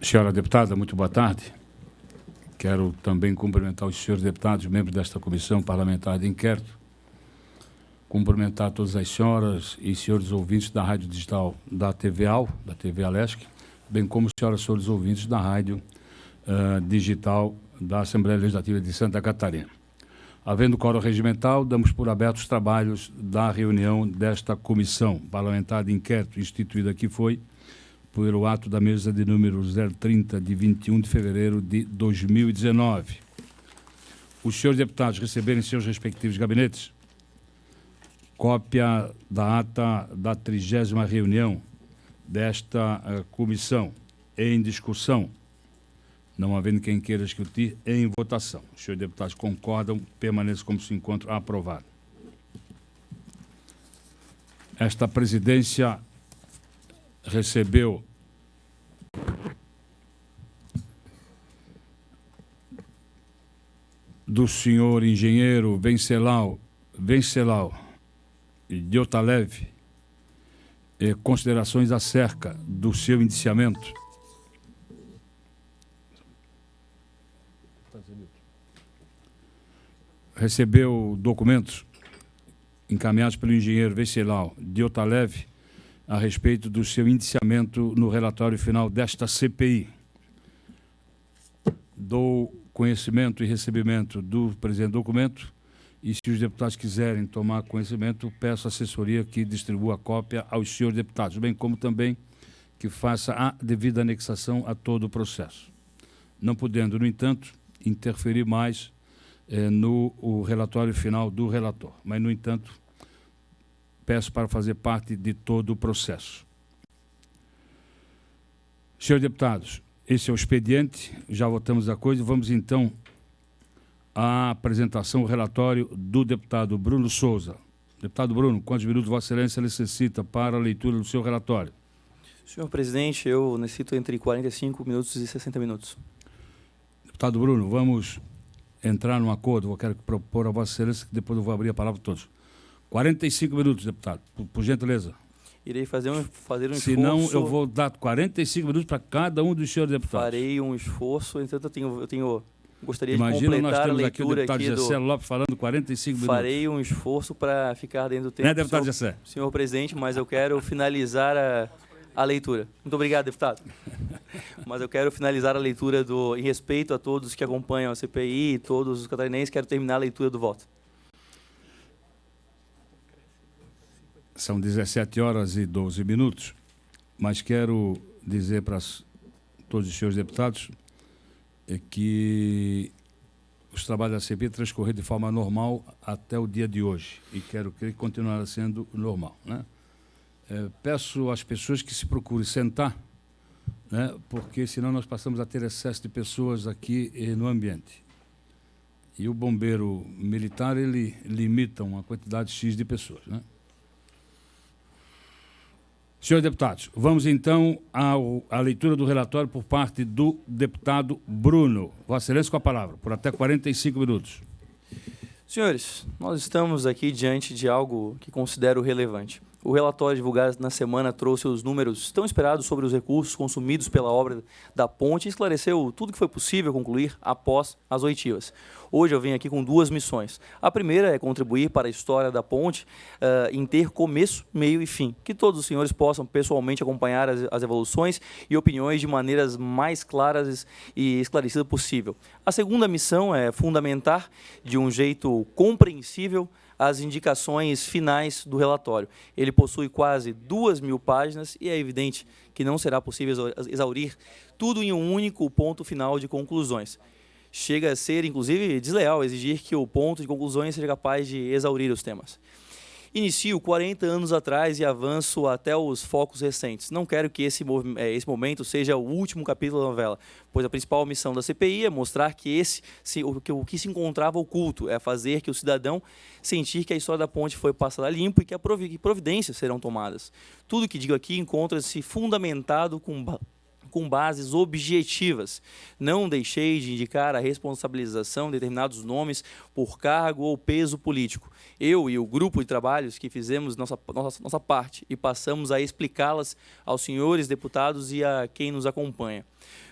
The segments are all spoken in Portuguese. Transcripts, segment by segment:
Senhora deputada, muito boa tarde. Quero também cumprimentar os senhores deputados, membros desta comissão parlamentar de inquérito, cumprimentar todas as senhoras e senhores ouvintes da rádio digital da TV AL, da TV Alesc, bem como senhoras e senhores ouvintes da rádio digital da Assembleia Legislativa de Santa Catarina. Havendo quórum regimental, damos por abertos os trabalhos da reunião desta comissão parlamentar de inquérito, instituída que foi pelo ato da mesa de número 030, de 21 de fevereiro de 2019. Os senhores deputados receberem em seus respectivos gabinetes cópia da ata da 30ª reunião desta comissão em discussão, não havendo quem queira discutir, em votação. Os senhores deputados concordam, permaneça como se encontra aprovado. Esta presidência recebeu do senhor engenheiro Venceslau Diotalev considerações acerca do seu indiciamento. Recebeu documentos encaminhados pelo engenheiro Venceslau Diotalev a respeito do seu indiciamento no relatório final desta CPI. Dou conhecimento e recebimento do presente documento e, se os deputados quiserem tomar conhecimento, peço à assessoria que distribua a cópia aos senhores deputados, bem como também que faça a devida anexação a todo o processo. Não podendo, no entanto, interferir mais no relatório final do relator, mas, no entanto, peço para fazer parte de todo o processo. Senhores deputados, esse é o expediente, já votamos a coisa, vamos então à apresentação, o relatório do deputado Bruno Souza. Deputado Bruno, quantos minutos Vossa Excelência necessita para a leitura do seu relatório? Senhor presidente, eu necessito entre 45 minutos e 60 minutos. Deputado Bruno, vamos entrar num acordo, eu quero propor a Vossa Excelência que depois eu vou abrir a palavra a todos. 45 minutos, deputado, por gentileza. Irei fazer um esforço. Senão, eu vou dar 45 minutos para cada um dos senhores deputados. Farei um esforço, entretanto, gostaria Imagina, de completar a leitura aqui o deputado Gessé Lopes falando 45 minutos. Farei um esforço para ficar dentro do tempo. Não é, deputado Gessé? Senhor presidente, mas eu quero finalizar a leitura. Muito obrigado, deputado. Mas eu quero finalizar a leitura em respeito a todos que acompanham a CPI e todos os catarinenses, quero terminar a leitura do voto. São 17h12, mas quero dizer para todos os senhores deputados que os trabalhos da CPI transcorreram de forma normal até o dia de hoje e quero que continuará sendo normal, né? Peço às pessoas que se procurem sentar, né, porque senão nós passamos a ter excesso de pessoas aqui no ambiente. E o bombeiro militar, ele limita uma quantidade X de pessoas, né? Senhores deputados, vamos então à leitura do relatório por parte do deputado Bruno. Vossa Excelência com a palavra, por até 45 minutos. Senhores, nós estamos aqui diante de algo que considero relevante. O relatório divulgado na semana trouxe os números tão esperados sobre os recursos consumidos pela obra da ponte e esclareceu tudo que foi possível concluir após as oitivas. Hoje eu venho aqui com duas missões. A primeira é contribuir para a história da ponte em ter começo, meio e fim. Que todos os senhores possam pessoalmente acompanhar as evoluções e opiniões de maneiras mais claras e esclarecidas possível. A segunda missão é fundamentar de um jeito compreensível as indicações finais do relatório. Ele possui quase 2.000 páginas e é evidente que não será possível exaurir tudo em um único ponto final de conclusões. Chega a ser, inclusive, desleal exigir que o ponto de conclusões seja capaz de exaurir os temas. Inicio 40 anos atrás e avanço até os focos recentes. Não quero que esse momento seja o último capítulo da novela, pois a principal missão da CPI é mostrar que o que se encontrava oculto, é fazer que o cidadão sentir que a história da ponte foi passada limpo e que providências serão tomadas. Tudo que digo aqui encontra-se fundamentado com bases objetivas. Não deixei de indicar a responsabilização de determinados nomes por cargo ou peso político. Eu e o grupo de trabalhos que fizemos nossa parte e passamos a explicá-las aos senhores deputados e a quem nos acompanha.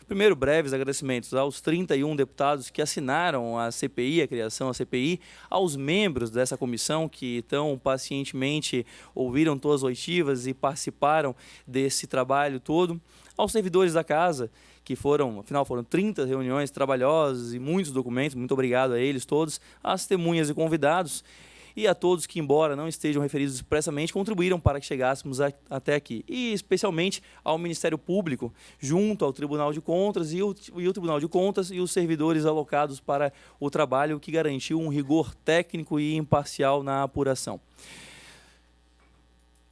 Primeiro, breves agradecimentos aos 31 deputados que assinaram a CPI, a criação da CPI, aos membros dessa comissão que tão pacientemente ouviram todas as oitivas e participaram desse trabalho todo, aos servidores da casa, que foram 30 reuniões trabalhosas e muitos documentos, muito obrigado a eles todos, às testemunhas e convidados, e a todos que, embora não estejam referidos expressamente, contribuíram para que chegássemos até aqui. E especialmente ao Ministério Público, junto ao Tribunal de Contas e o Tribunal de Contas e os servidores alocados para o trabalho, que garantiu um rigor técnico e imparcial na apuração.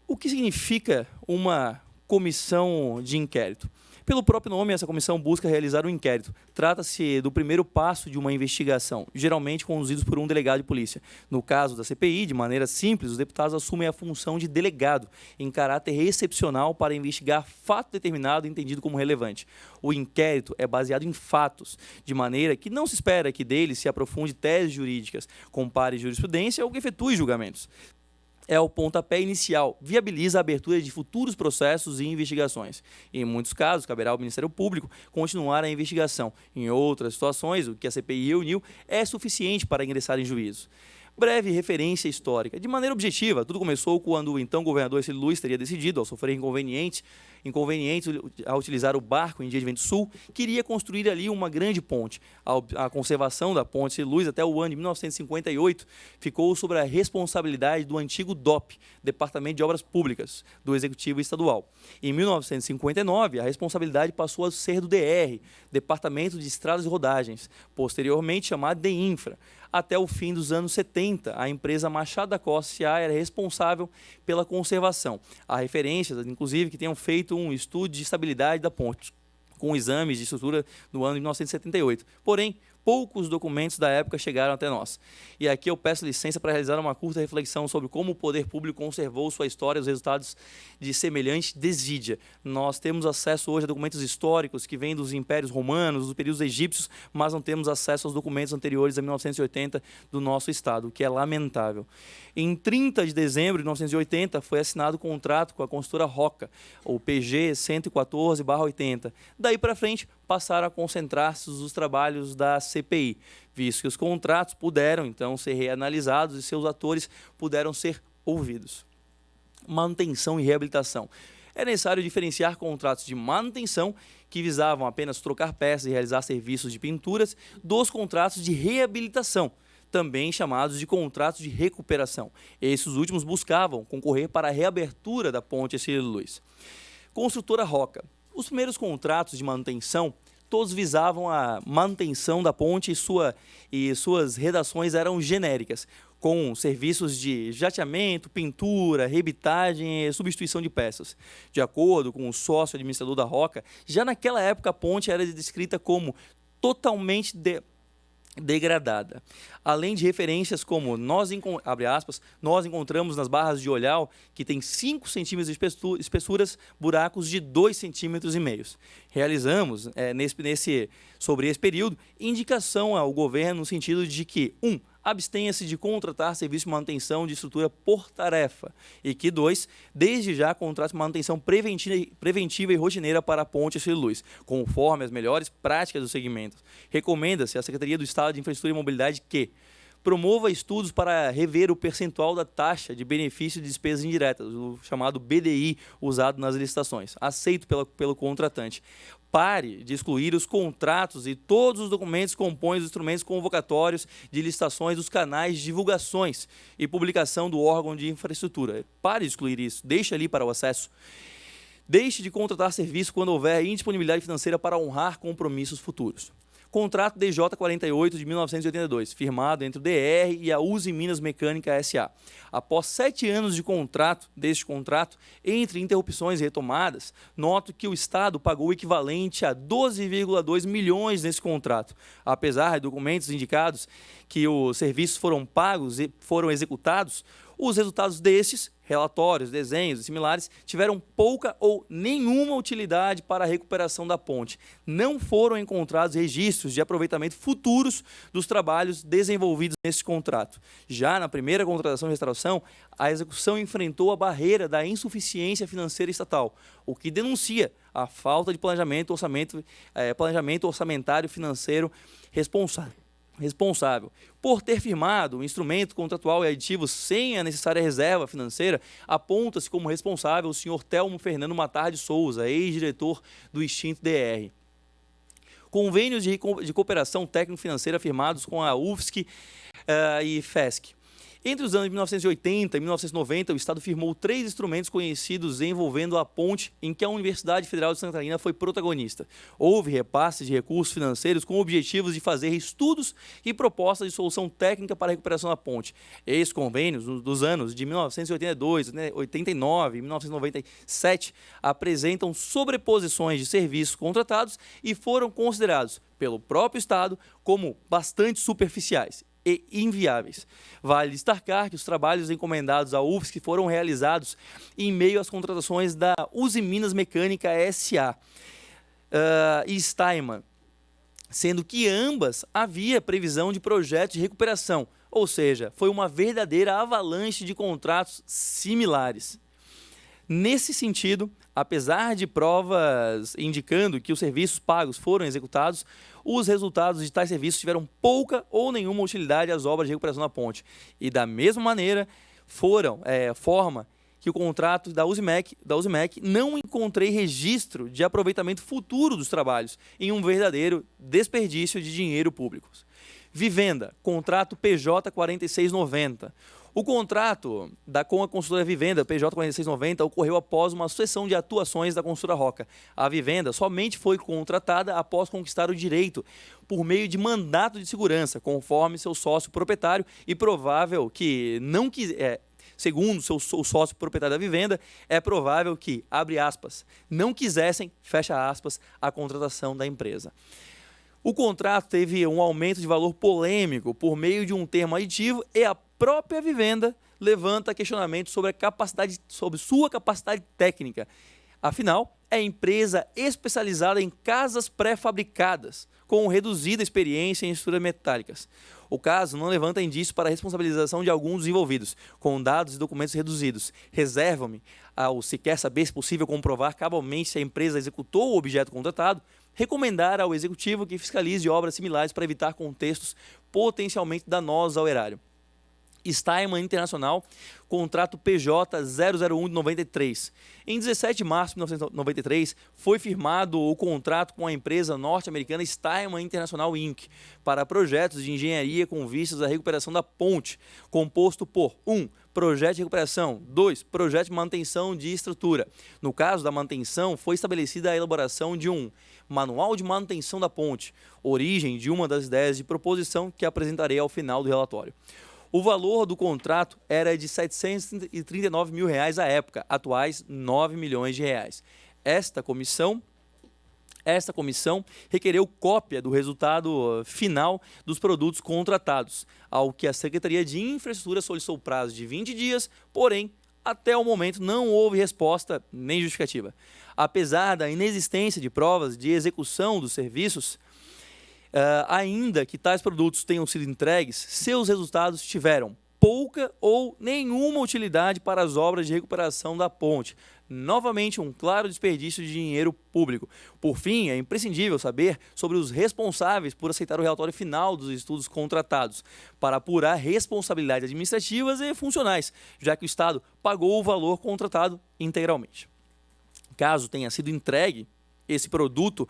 O que significa uma comissão de inquérito? Pelo próprio nome, essa comissão busca realizar um inquérito. Trata-se do primeiro passo de uma investigação, geralmente conduzidos por um delegado de polícia. No caso da CPI, de maneira simples, os deputados assumem a função de delegado, em caráter excepcional, para investigar fato determinado entendido como relevante. O inquérito é baseado em fatos, de maneira que não se espera que dele se aprofunde teses jurídicas, compare jurisprudência ou que efetue julgamentos. É o pontapé inicial, viabiliza a abertura de futuros processos e investigações. Em muitos casos, caberá ao Ministério Público continuar a investigação. Em outras situações, o que a CPI reuniu é suficiente para ingressar em juízo. Breve referência histórica. De maneira objetiva, tudo começou quando o então governador Ercílio Luz teria decidido, ao sofrer inconvenientes ao utilizar o barco em dia de vento sul, queria construir ali uma grande ponte. A conservação da ponte Ercílio Luz até o ano de 1958 ficou sob a responsabilidade do antigo DOP, Departamento de Obras Públicas, do Executivo Estadual. Em 1959, a responsabilidade passou a ser do DR, Departamento de Estradas e Rodagens, posteriormente chamado DEINFRA. Até o fim dos anos 70, a empresa Machado da Costa S.A. era responsável pela conservação. Há referências, inclusive, que tenham feito um estudo de estabilidade da ponte, com exames de estrutura no ano de 1978. Porém, poucos documentos da época chegaram até nós. E aqui eu peço licença para realizar uma curta reflexão sobre como o poder público conservou sua história e os resultados de semelhante desídia. Nós temos acesso hoje a documentos históricos que vêm dos impérios romanos, dos períodos egípcios, mas não temos acesso aos documentos anteriores a 1980 do nosso Estado, o que é lamentável. Em 30 de dezembro de 1980, foi assinado o contrato com a construtora Roca, o PG 114/80. Daí para frente, passaram a concentrar-se os trabalhos da CPI, visto que os contratos puderam, então, ser reanalisados e seus atores puderam ser ouvidos. Manutenção e reabilitação. É necessário diferenciar contratos de manutenção, que visavam apenas trocar peças e realizar serviços de pinturas, dos contratos de reabilitação, também chamados de contratos de recuperação. Esses últimos buscavam concorrer para a reabertura da ponte Ercílio Luz. Construtora Roca. Os primeiros contratos de manutenção, todos visavam a manutenção da ponte e suas redações eram genéricas, com serviços de jateamento, pintura, rebitagem e substituição de peças. De acordo com o sócio administrador da Roca, já naquela época a ponte era descrita como totalmente degradada. Além de referências como abre aspas, nós encontramos nas barras de olhal, que tem 5 centímetros de espessuras, buracos de 2,5 centímetros. Realizamos, sobre esse período, indicação ao governo no sentido de que, 1. Abstenha-se de contratar serviço de manutenção de estrutura por tarefa. E que 2, desde já contrate manutenção preventiva e rotineira para a ponte Ercílio Luz, conforme as melhores práticas do segmento. Recomenda-se à Secretaria do Estado de Infraestrutura e Mobilidade que promova estudos para rever o percentual da taxa de benefício de despesas indiretas, o chamado BDI, usado nas licitações, aceito pelo contratante. Pare de excluir os contratos e todos os documentos que compõem os instrumentos convocatórios de licitações dos canais de divulgações e publicação do órgão de infraestrutura. Pare de excluir isso, deixe ali para o acesso. Deixe de contratar serviço quando houver indisponibilidade financeira para honrar compromissos futuros. Contrato DJ 48 de 1982, firmado entre o DR e a Uzi Minas Mecânica S.A. Após 7 anos deste contrato, entre interrupções e retomadas, noto que o Estado pagou o equivalente a 12,2 milhões nesse contrato, apesar de documentos indicados que os serviços foram pagos e foram executados, os resultados destes, relatórios, desenhos e similares, tiveram pouca ou nenhuma utilidade para a recuperação da ponte. Não foram encontrados registros de aproveitamento futuros dos trabalhos desenvolvidos nesse contrato. Já na primeira contratação de restauração, a execução enfrentou a barreira da insuficiência financeira estatal, o que denuncia a falta de planejamento orçamentário financeiro responsável. Por ter firmado um instrumento contratual e aditivo sem a necessária reserva financeira, aponta-se como responsável o senhor Telmo Fernando Matar de Souza, ex-diretor do extinto DR. Convênios de cooperação técnico-financeira firmados com a UFSC e FESC. Entre os anos de 1980 e 1990, o Estado firmou 3 instrumentos conhecidos envolvendo a ponte em que a Universidade Federal de Santa Catarina foi protagonista. Houve repasses de recursos financeiros com objetivos de fazer estudos e propostas de solução técnica para a recuperação da ponte. Esses convênios, dos anos de 1982, 89 e 1997, apresentam sobreposições de serviços contratados e foram considerados pelo próprio Estado como bastante superficiais e inviáveis. Vale destacar que os trabalhos encomendados à UFSC foram realizados em meio às contratações da Uzi Minas Mecânica S.A. E Steinman, sendo que ambas havia previsão de projetos de recuperação, ou seja, foi uma verdadeira avalanche de contratos similares. Nesse sentido, apesar de provas indicando que os serviços pagos foram executados, os resultados de tais serviços tiveram pouca ou nenhuma utilidade às obras de recuperação da ponte. E da mesma maneira, forma que o contrato da Uzimec não encontrei registro de aproveitamento futuro dos trabalhos em um verdadeiro desperdício de dinheiro público. Vivenda, contrato PJ 4690. O contrato com a consultora Vivenda, PJ 4690, ocorreu após uma sucessão de atuações da consultora Roca. A Vivenda somente foi contratada após conquistar o direito por meio de mandato de segurança, conforme seu sócio proprietário, e provável que não segundo o sócio proprietário da Vivenda, é provável que, abre aspas, não quisessem, fecha aspas, a contratação da empresa. O contrato teve um aumento de valor polêmico por meio de um termo aditivo e a própria Vivenda levanta questionamentos sobre sua capacidade técnica. Afinal, é empresa especializada em casas pré-fabricadas, com reduzida experiência em estruturas metálicas. O caso não levanta indícios para a responsabilização de alguns dos envolvidos, com dados e documentos reduzidos. Reservam-me, ao sequer saber se possível comprovar cabalmente se a empresa executou o objeto contratado, recomendar ao Executivo que fiscalize obras similares para evitar contextos potencialmente danosos ao erário. Steinman Internacional, contrato PJ 001 de 93. Em 17 de março de 1993, foi firmado o contrato com a empresa norte-americana Steinman International Inc. para projetos de engenharia com vistas à recuperação da ponte, composto por 1. Projeto de recuperação. 2. Projeto de manutenção de estrutura. No caso da manutenção, foi estabelecida a elaboração de um manual de manutenção da ponte, origem de uma das ideias de proposição que apresentarei ao final do relatório. O valor do contrato era de R$ 739 mil à época, atuais R$ 9 milhões. Esta comissão requereu cópia do resultado final dos produtos contratados, ao que a Secretaria de Infraestrutura solicitou prazo de 20 dias, porém, até o momento não houve resposta nem justificativa. Apesar da inexistência de provas de execução dos serviços, ainda que tais produtos tenham sido entregues, seus resultados tiveram pouca ou nenhuma utilidade para as obras de recuperação da ponte. Novamente, um claro desperdício de dinheiro público. Por fim, é imprescindível saber sobre os responsáveis por aceitar o relatório final dos estudos contratados, para apurar responsabilidades administrativas e funcionais, já que o Estado pagou o valor contratado integralmente. Caso tenha sido entregue esse produto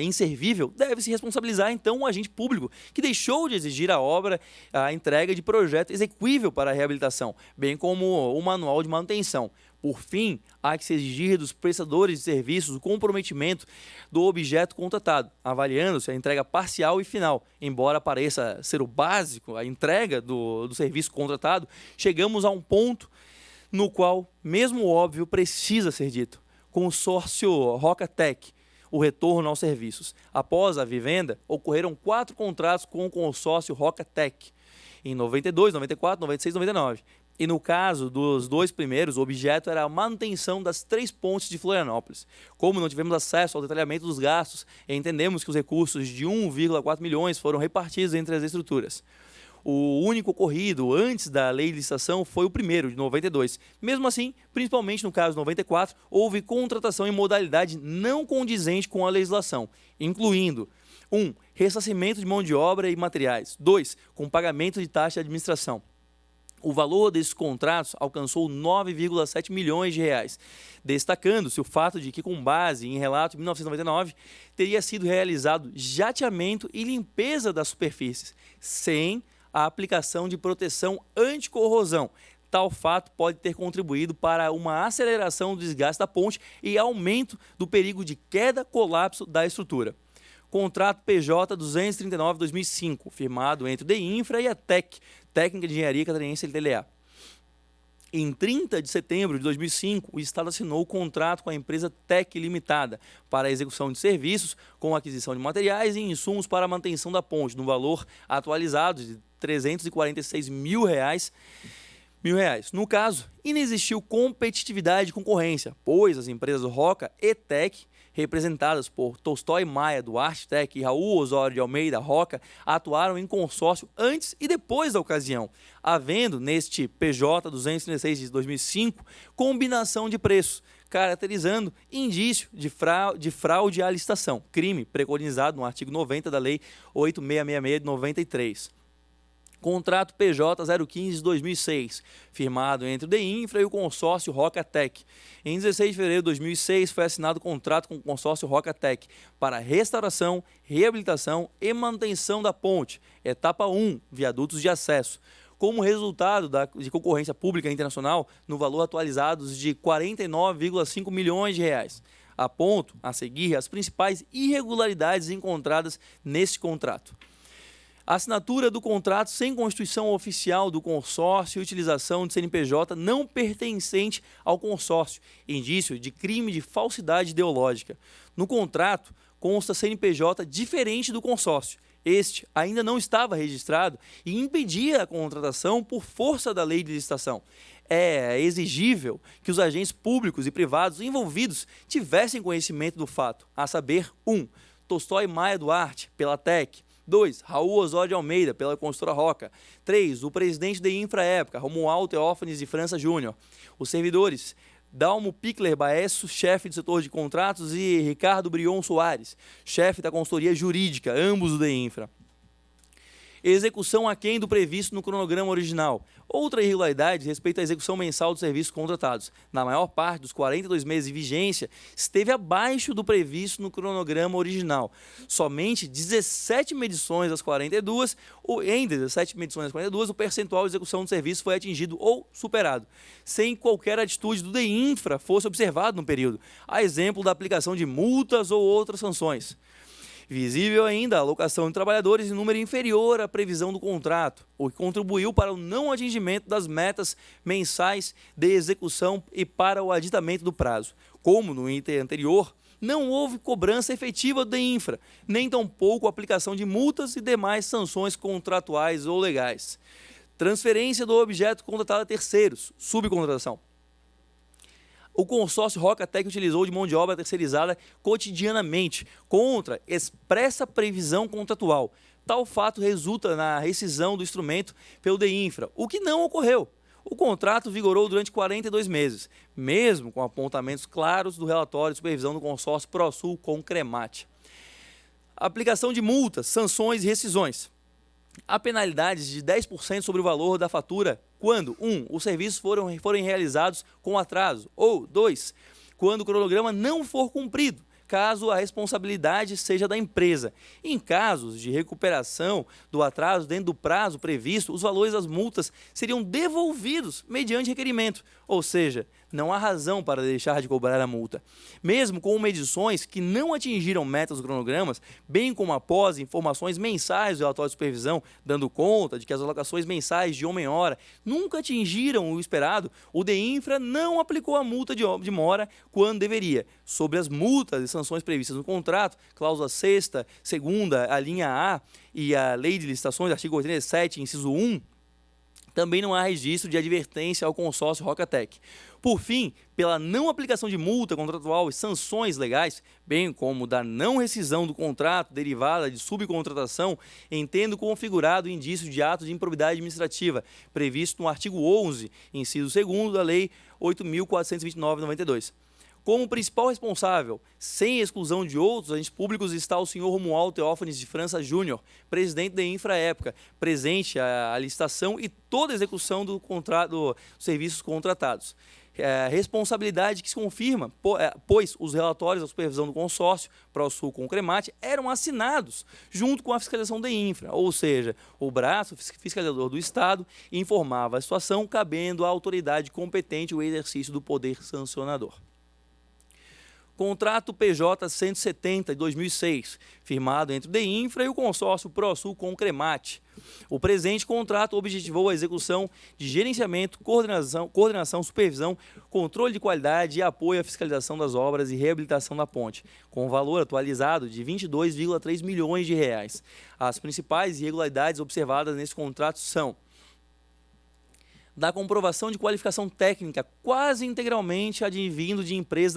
inservível, deve-se responsabilizar então o agente público que deixou de exigir a entrega de projeto execuível para a reabilitação, bem como o manual de manutenção. Por fim, há que se exigir dos prestadores de serviços o comprometimento do objeto contratado, avaliando-se a entrega parcial e final. Embora pareça ser o básico, a entrega do serviço contratado, chegamos a um ponto no qual, mesmo o óbvio, precisa ser dito. Consórcio Rocatec, o retorno aos serviços. Após a vivenda, ocorreram 4 contratos com o consórcio Roca-Tec, em 92, 94, 96 e 99. E no caso dos 2 primeiros, o objeto era a manutenção das 3 pontes de Florianópolis. Como não tivemos acesso ao detalhamento dos gastos, entendemos que os recursos de 1,4 milhões foram repartidos entre as estruturas. O único ocorrido antes da lei de licitação foi o primeiro, de 92. Mesmo assim, principalmente no caso de 94, houve contratação em modalidade não condizente com a legislação, incluindo 1. Ressarcimento de mão de obra e materiais. 2. Com pagamento de taxa de administração. O valor desses contratos alcançou 9,7 milhões de reais, destacando-se o fato de que, com base em relato de 1999, teria sido realizado jateamento e limpeza das superfícies, sem a aplicação de proteção anticorrosão. Tal fato pode ter contribuído para uma aceleração do desgaste da ponte e aumento do perigo de queda, colapso da estrutura. Contrato PJ 239/2005, firmado entre o DEINFRA e a TEC, Técnica de Engenharia Catarinense LTLA. Em 30 de setembro de 2005, o Estado assinou o contrato com a empresa TEC Limitada para a execução de serviços com aquisição de materiais e insumos para a manutenção da ponte, no valor atualizado de R$ 346 mil. No caso, inexistiu competitividade e concorrência, pois as empresas Roca e TEC, representadas por Tolstói Maia Duarte Tec e Raul Osório de Almeida Roca, atuaram em consórcio antes e depois da ocasião, havendo neste PJ 236 de 2005 combinação de preços, caracterizando indício de fraude à licitação, crime preconizado no artigo 90 da Lei 8666 de 93. Contrato PJ 015 de 2006, firmado entre o DEINFRA e o consórcio Roca-Tec. Em 16 de fevereiro de 2006, foi assinado o contrato com o consórcio Roca-Tec para restauração, reabilitação e manutenção da ponte, etapa 1, viadutos de acesso, como resultado de concorrência pública internacional no valor atualizado de R$ 49,5 milhões de reais. Aponto, a seguir, as principais irregularidades encontradas neste contrato. Assinatura do contrato sem constituição oficial do consórcio e utilização de CNPJ não pertencente ao consórcio, indício de crime de falsidade ideológica. No contrato, consta CNPJ diferente do consórcio. Este ainda não estava registrado e impedia a contratação por força da lei de licitação. É exigível que os agentes públicos e privados envolvidos tivessem conhecimento do fato, a saber, 1. Tolstói Maia Duarte, pela TEC. 2. Raul Osório de Almeida, pela construtora Roca. 3. O presidente da Infra época, Romualdo Teófanes de França Júnior. Os servidores, Dalmo Pickler Baesso, chefe do setor de contratos, e Ricardo Brion Soares, chefe da consultoria jurídica, ambos do DEINFRA. Execução aquém do previsto no cronograma original. Outra irregularidade respeita à execução mensal dos serviços contratados. Na maior parte dos 42 meses de vigência, esteve abaixo do previsto no cronograma original. Somente 17 medições das 42, em 17 medições das 42, o percentual de execução do serviço foi atingido ou superado, sem qualquer atitude do DEINFRA fosse observado no período, a exemplo da aplicação de multas ou outras sanções. Visível ainda a alocação de trabalhadores em número inferior à previsão do contrato, o que contribuiu para o não atingimento das metas mensais de execução e para o aditamento do prazo. Como no item anterior, não houve cobrança efetiva do DEINFRA, nem tampouco aplicação de multas e demais sanções contratuais ou legais. Transferência do objeto contratado a terceiros, subcontratação. O consórcio Roca-Tec utilizou de mão de obra terceirizada cotidianamente, contra expressa previsão contratual. Tal fato resulta na rescisão do instrumento pelo DEINFRA, o que não ocorreu. O contrato vigorou durante 42 meses, mesmo com apontamentos claros do relatório de supervisão do consórcio ProSul com Cremate. Aplicação de multas, sanções e rescisões. Há penalidades de 10% sobre o valor da fatura quando, 1. Os serviços forem realizados com atraso, ou 2. Quando o cronograma não for cumprido, caso a responsabilidade seja da empresa. Em casos de recuperação do atraso dentro do prazo previsto, os valores das multas seriam devolvidos mediante requerimento, ou seja, não há razão para deixar de cobrar a multa. Mesmo com medições que não atingiram metas dos cronogramas, bem como após informações mensais do relatório de supervisão, dando conta de que as alocações mensais de homem-hora nunca atingiram o esperado, o DEINFRA não aplicou a multa de mora quando deveria. Sobre as multas e sanções previstas no contrato, cláusula 6ª, 2ª, a linha A e a Lei de Licitações, artigo 87, inciso 1, também não há registro de advertência ao consórcio Rocatec. Por fim, pela não aplicação de multa contratual e sanções legais, bem como da não rescisão do contrato derivada de subcontratação, entendo configurado o indício de ato de improbidade administrativa, previsto no artigo 11, inciso 2º da Lei 8.429/92. Como principal responsável, sem exclusão de outros agentes públicos, está o senhor Romualdo Teófanes de França Júnior, presidente da Infraépoca, presente a licitação e toda a execução do contrato, dos serviços contratados. Responsabilidade que se confirma, pois os relatórios da supervisão do consórcio ProSul com o Cremate eram assinados junto com a fiscalização da Infra, ou seja, o braço fiscalizador do Estado informava a situação, cabendo à autoridade competente o exercício do poder sancionador. Contrato PJ 170 de 2006, firmado entre o DEINFRA e o consórcio ProSul com o Cremate. O presente contrato objetivou a execução de gerenciamento, coordenação, supervisão, controle de qualidade e apoio à fiscalização das obras e reabilitação da ponte, com valor atualizado de R$ 22,3 milhões. As principais irregularidades observadas nesse contrato são: da comprovação de qualificação técnica quase integralmente advindo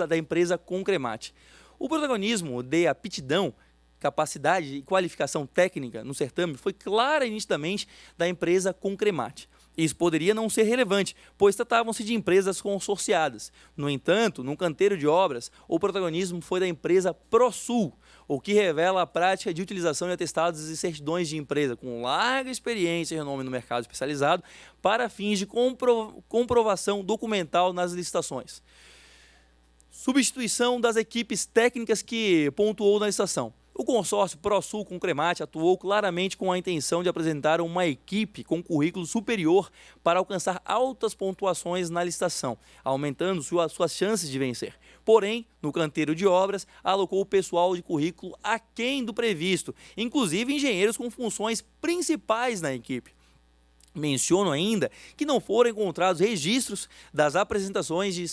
da empresa Concremate. O protagonismo de aptidão, capacidade e qualificação técnica no certame foi clara e nitidamente da empresa Concremate. Isso poderia não ser relevante, pois tratavam-se de empresas consorciadas. No entanto, no canteiro de obras, o protagonismo foi da empresa ProSul, o que revela a prática de utilização de atestados e certidões de empresa com larga experiência e renome no mercado especializado para fins de comprovação documental nas licitações. Substituição das equipes técnicas que pontuou na licitação. O consórcio ProSul com o Cremate atuou claramente com a intenção de apresentar uma equipe com currículo superior para alcançar altas pontuações na licitação, aumentando suas chances de vencer. Porém, no canteiro de obras, alocou o pessoal de currículo aquém do previsto, inclusive engenheiros com funções principais na equipe. Menciono ainda que não foram encontrados registros das apresentações de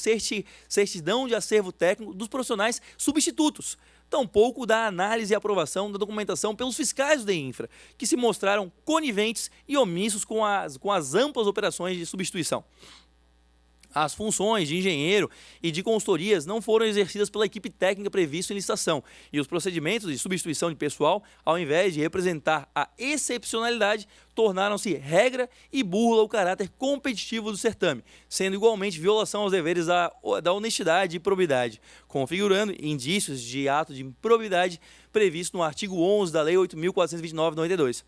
certidão de acervo técnico dos profissionais substitutos, tampouco da análise e aprovação da documentação pelos fiscais do DEINFRA, que se mostraram coniventes e omissos com as amplas operações de substituição. As funções de engenheiro e de consultorias não foram exercidas pela equipe técnica prevista em licitação, e os procedimentos de substituição de pessoal, ao invés de representar a excepcionalidade, tornaram-se regra e burla o caráter competitivo do certame, sendo igualmente violação aos deveres da honestidade e probidade, configurando indícios de ato de improbidade previsto no artigo 11 da Lei 8.429/92.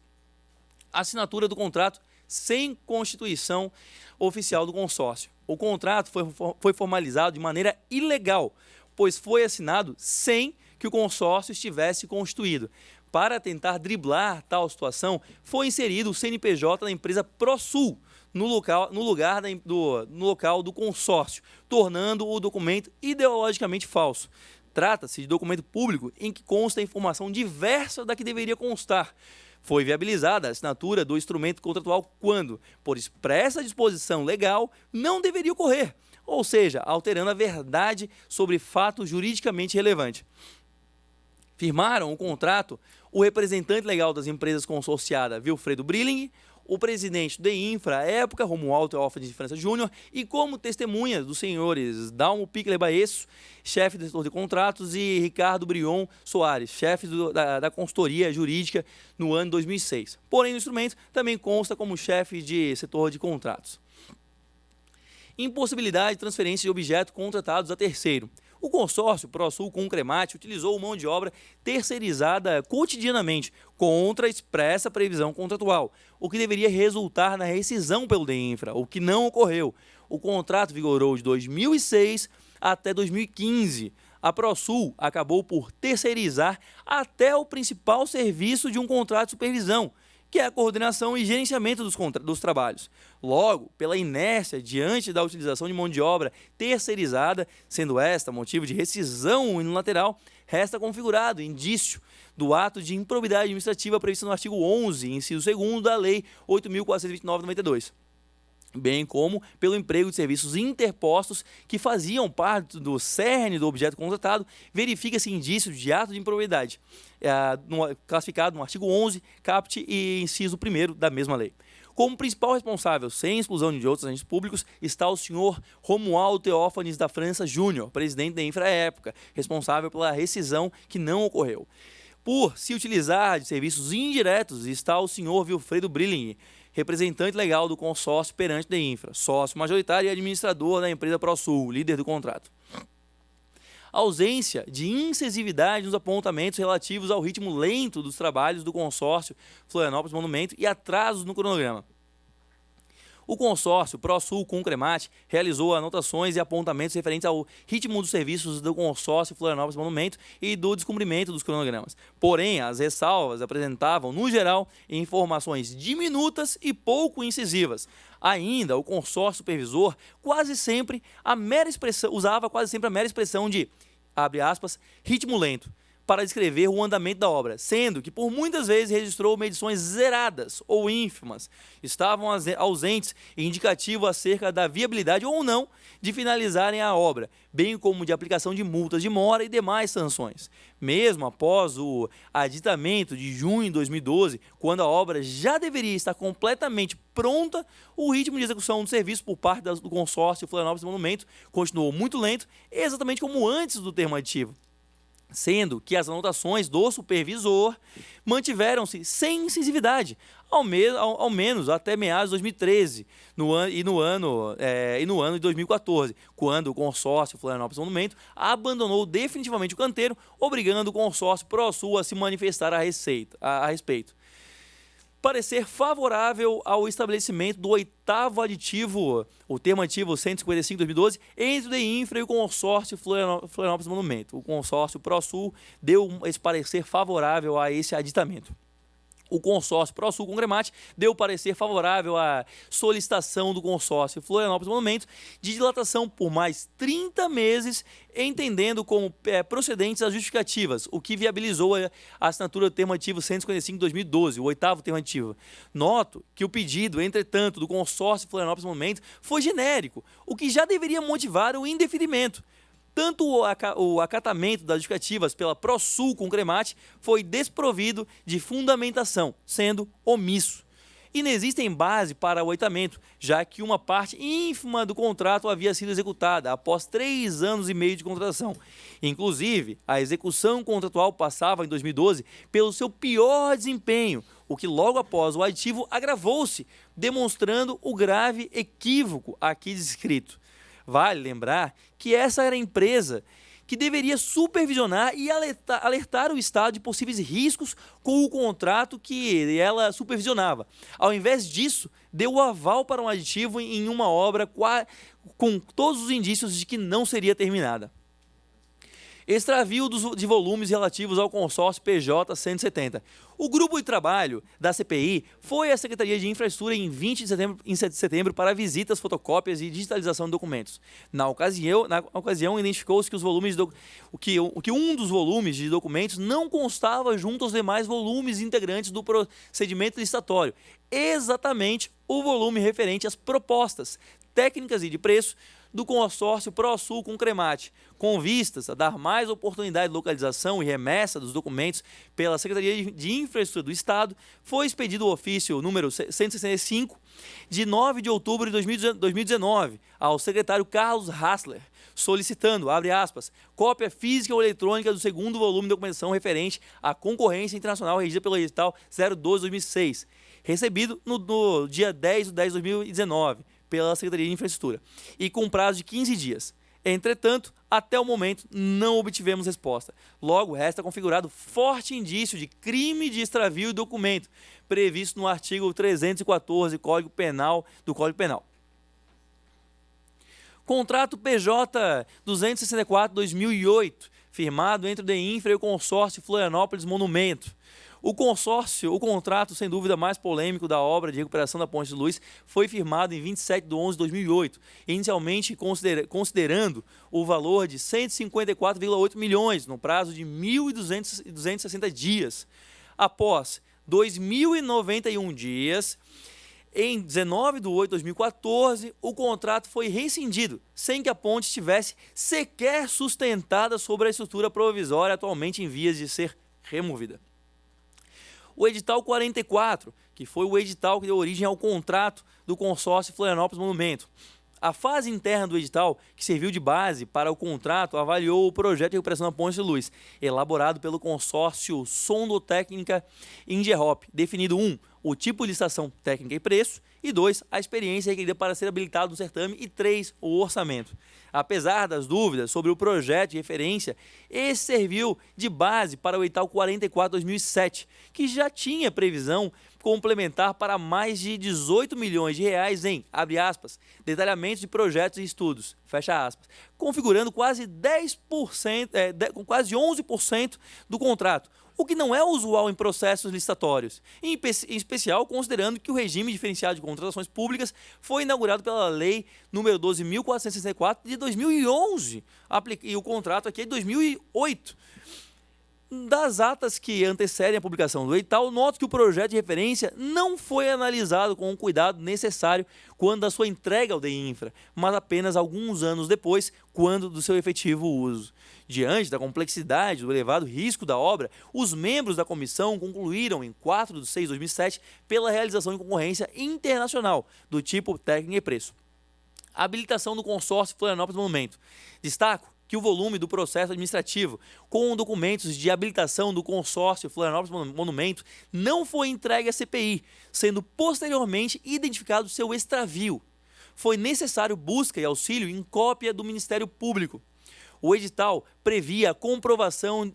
Assinatura do contrato sem constituição oficial do consórcio. O contrato foi formalizado de maneira ilegal, pois foi assinado sem que o consórcio estivesse constituído. Para tentar driblar tal situação, foi inserido o CNPJ da empresa ProSul no local do consórcio, tornando o documento ideologicamente falso. Trata-se de documento público em que consta informação diversa da que deveria constar. Foi viabilizada a assinatura do instrumento contratual quando, por expressa disposição legal, não deveria ocorrer, ou seja, alterando a verdade sobre fato juridicamente relevante. Firmaram o contrato o representante legal das empresas consorciadas, Wilfredo Brilling, o presidente do DEINFRA, à época, Romualdo Teófanes de França Júnior, e como testemunhas dos senhores Dalmo Pickler Baesso, chefe do setor de contratos, e Ricardo Brion Soares, chefe da consultoria jurídica no ano 2006. Porém, o instrumento também consta como chefe de setor de contratos. Impossibilidade de transferência de objetos contratados a terceiro. O consórcio ProSul com o Cremate utilizou mão de obra terceirizada cotidianamente contra a expressa previsão contratual, o que deveria resultar na rescisão pelo DEINFRA, o que não ocorreu. O contrato vigorou de 2006 até 2015. A ProSul acabou por terceirizar até o principal serviço de um contrato de supervisão, que é a coordenação e gerenciamento dos trabalhos. Logo, pela inércia diante da utilização de mão de obra terceirizada, sendo esta motivo de rescisão unilateral, resta configurado indício do ato de improbidade administrativa previsto no artigo 11, inciso 2º da Lei 8.429/92. Bem como pelo emprego de serviços interpostos que faziam parte do cerne do objeto contratado, verifica-se indício de ato de improbidade, classificado no artigo 11, caput e inciso 1º da mesma lei. Como principal responsável, sem exclusão de outros agentes públicos, está o senhor Romualdo Teófanes da França Júnior, presidente da Infra à época, responsável pela rescisão que não ocorreu. Por se utilizar de serviços indiretos, está o senhor Wilfredo Brilling, representante legal do consórcio perante da Infra, sócio majoritário e administrador da empresa ProSul, líder do contrato. Ausência de incisividade nos apontamentos relativos ao ritmo lento dos trabalhos do consórcio Florianópolis Monumento e atrasos no cronograma. O consórcio ProSul com Cremate realizou anotações e apontamentos referentes ao ritmo dos serviços do consórcio Florianópolis Monumento e do descumprimento dos cronogramas. Porém, as ressalvas apresentavam, no geral, informações diminutas e pouco incisivas. Ainda, o consórcio supervisor usava quase sempre a mera expressão de, abre aspas, ritmo lento, para descrever o andamento da obra, sendo que por muitas vezes registrou medições zeradas ou ínfimas. Estavam ausentes e indicativo acerca da viabilidade ou não de finalizarem a obra, bem como de aplicação de multas de mora e demais sanções. Mesmo após o aditamento de junho de 2012, quando a obra já deveria estar completamente pronta, o ritmo de execução do serviço por parte do consórcio Florianópolis Monumento continuou muito lento, exatamente como antes do termo aditivo, sendo que as anotações do supervisor mantiveram-se sem incisividade, ao menos até meados de 2013 e no ano de 2014, quando o consórcio Florianópolis Monumento abandonou definitivamente o canteiro, obrigando o consórcio ProSul a se manifestar a respeito. Parecer favorável ao estabelecimento do 8º aditivo, o termo aditivo 155/2012, entre o DEINFRA e o consórcio Florianópolis Monumento. O consórcio ProSul deu esse parecer favorável a esse aditamento. O consórcio ProSul com Cremate deu parecer favorável à solicitação do consórcio Florianópolis Monumento de dilatação por mais 30 meses, entendendo como procedentes as justificativas, o que viabilizou a assinatura do termo aditivo 155/2012, o 8º termo aditivo. Noto que o pedido, entretanto, do consórcio Florianópolis Monumento foi genérico, o que já deveria motivar o indeferimento. Tanto o acatamento das justificativas pela ProSul com Cremate foi desprovido de fundamentação, sendo omisso. Inexistem base para o oitamento, já que uma parte ínfima do contrato havia sido executada após 3 anos e meio de contratação. Inclusive, a execução contratual passava, em 2012, pelo seu pior desempenho, o que logo após o aditivo agravou-se, demonstrando o grave equívoco aqui descrito. Vale lembrar que essa era a empresa que deveria supervisionar e alertar o Estado de possíveis riscos com o contrato que ela supervisionava. Ao invés disso, deu o aval para um aditivo em uma obra com todos os indícios de que não seria terminada. Extravio de volumes relativos ao consórcio PJ 170. O grupo de trabalho da CPI foi à Secretaria de Infraestrutura em 20 de setembro para visitas, fotocópias e digitalização de documentos. Na ocasião identificou-se que um dos volumes de documentos não constava junto aos demais volumes integrantes do procedimento licitatório, exatamente o volume referente às propostas técnicas e de preço do consórcio ProSul com Cremate, com vistas a dar mais oportunidade de localização e remessa dos documentos pela Secretaria de Infraestrutura do Estado, foi expedido o ofício número 165, de 9 de outubro de 2019, ao secretário Carlos Hassler, solicitando, abre aspas, cópia física ou eletrônica do 2º volume de documentação referente à concorrência internacional regida pelo edital 012/2006, recebido no dia 10 de 10 de 2019, pela Secretaria de Infraestrutura, e com prazo de 15 dias. Entretanto, até o momento, não obtivemos resposta. Logo, resta configurado forte indício de crime de extravio de documento, previsto no artigo 314 do Código Penal. Contrato PJ 264/2008, firmado entre o DEINFRA e o consórcio Florianópolis Monumento. O contrato, sem dúvida, mais polêmico da obra de recuperação da Ponte de Luz foi firmado em 27 de 11 de 2008, inicialmente considerando o valor de 154,8 milhões, no prazo de 1.260 dias. Após 2.091 dias, em 19 de 8 de 2014, o contrato foi rescindido, sem que a ponte estivesse sequer sustentada sobre a estrutura provisória atualmente em vias de ser removida. O edital 44, que foi o edital que deu origem ao contrato do consórcio Florianópolis Monumento. A fase interna do edital, que serviu de base para o contrato, avaliou o projeto de recuperação da Ponte de Luz, elaborado pelo consórcio Sondotécnica Ingerhop, definindo 1. O tipo de licitação técnica e preço, e 2. A experiência requerida para ser habilitado no certame, e 3. O orçamento. Apesar das dúvidas sobre o projeto de referência, esse serviu de base para o edital 44/2007, que já tinha previsão complementar para mais de 18 milhões de reais em, abre aspas, detalhamentos de projetos e estudos, fecha aspas, configurando quase 10%, quase 11% do contrato, o que não é usual em processos licitatórios, em especial considerando que o regime diferenciado de contratações públicas foi inaugurado pela Lei nº 12.464 de 2011, e o contrato aqui é de 2008. Das atas que antecedem a publicação do edital, noto que o projeto de referência não foi analisado com o cuidado necessário quando da sua entrega ao DEINFRA, mas apenas alguns anos depois, quando do seu efetivo uso. Diante da complexidade do elevado risco da obra, os membros da comissão concluíram em 4 de 6 de 2007 pela realização de concorrência internacional do tipo técnica e preço. A habilitação do consórcio Florianópolis Monumento. Destaco que o volume do processo administrativo com documentos de habilitação do consórcio Florianópolis Monumento não foi entregue à CPI, sendo posteriormente identificado seu extravio. Foi necessário busca e auxílio em cópia do Ministério Público. O edital previa a comprovação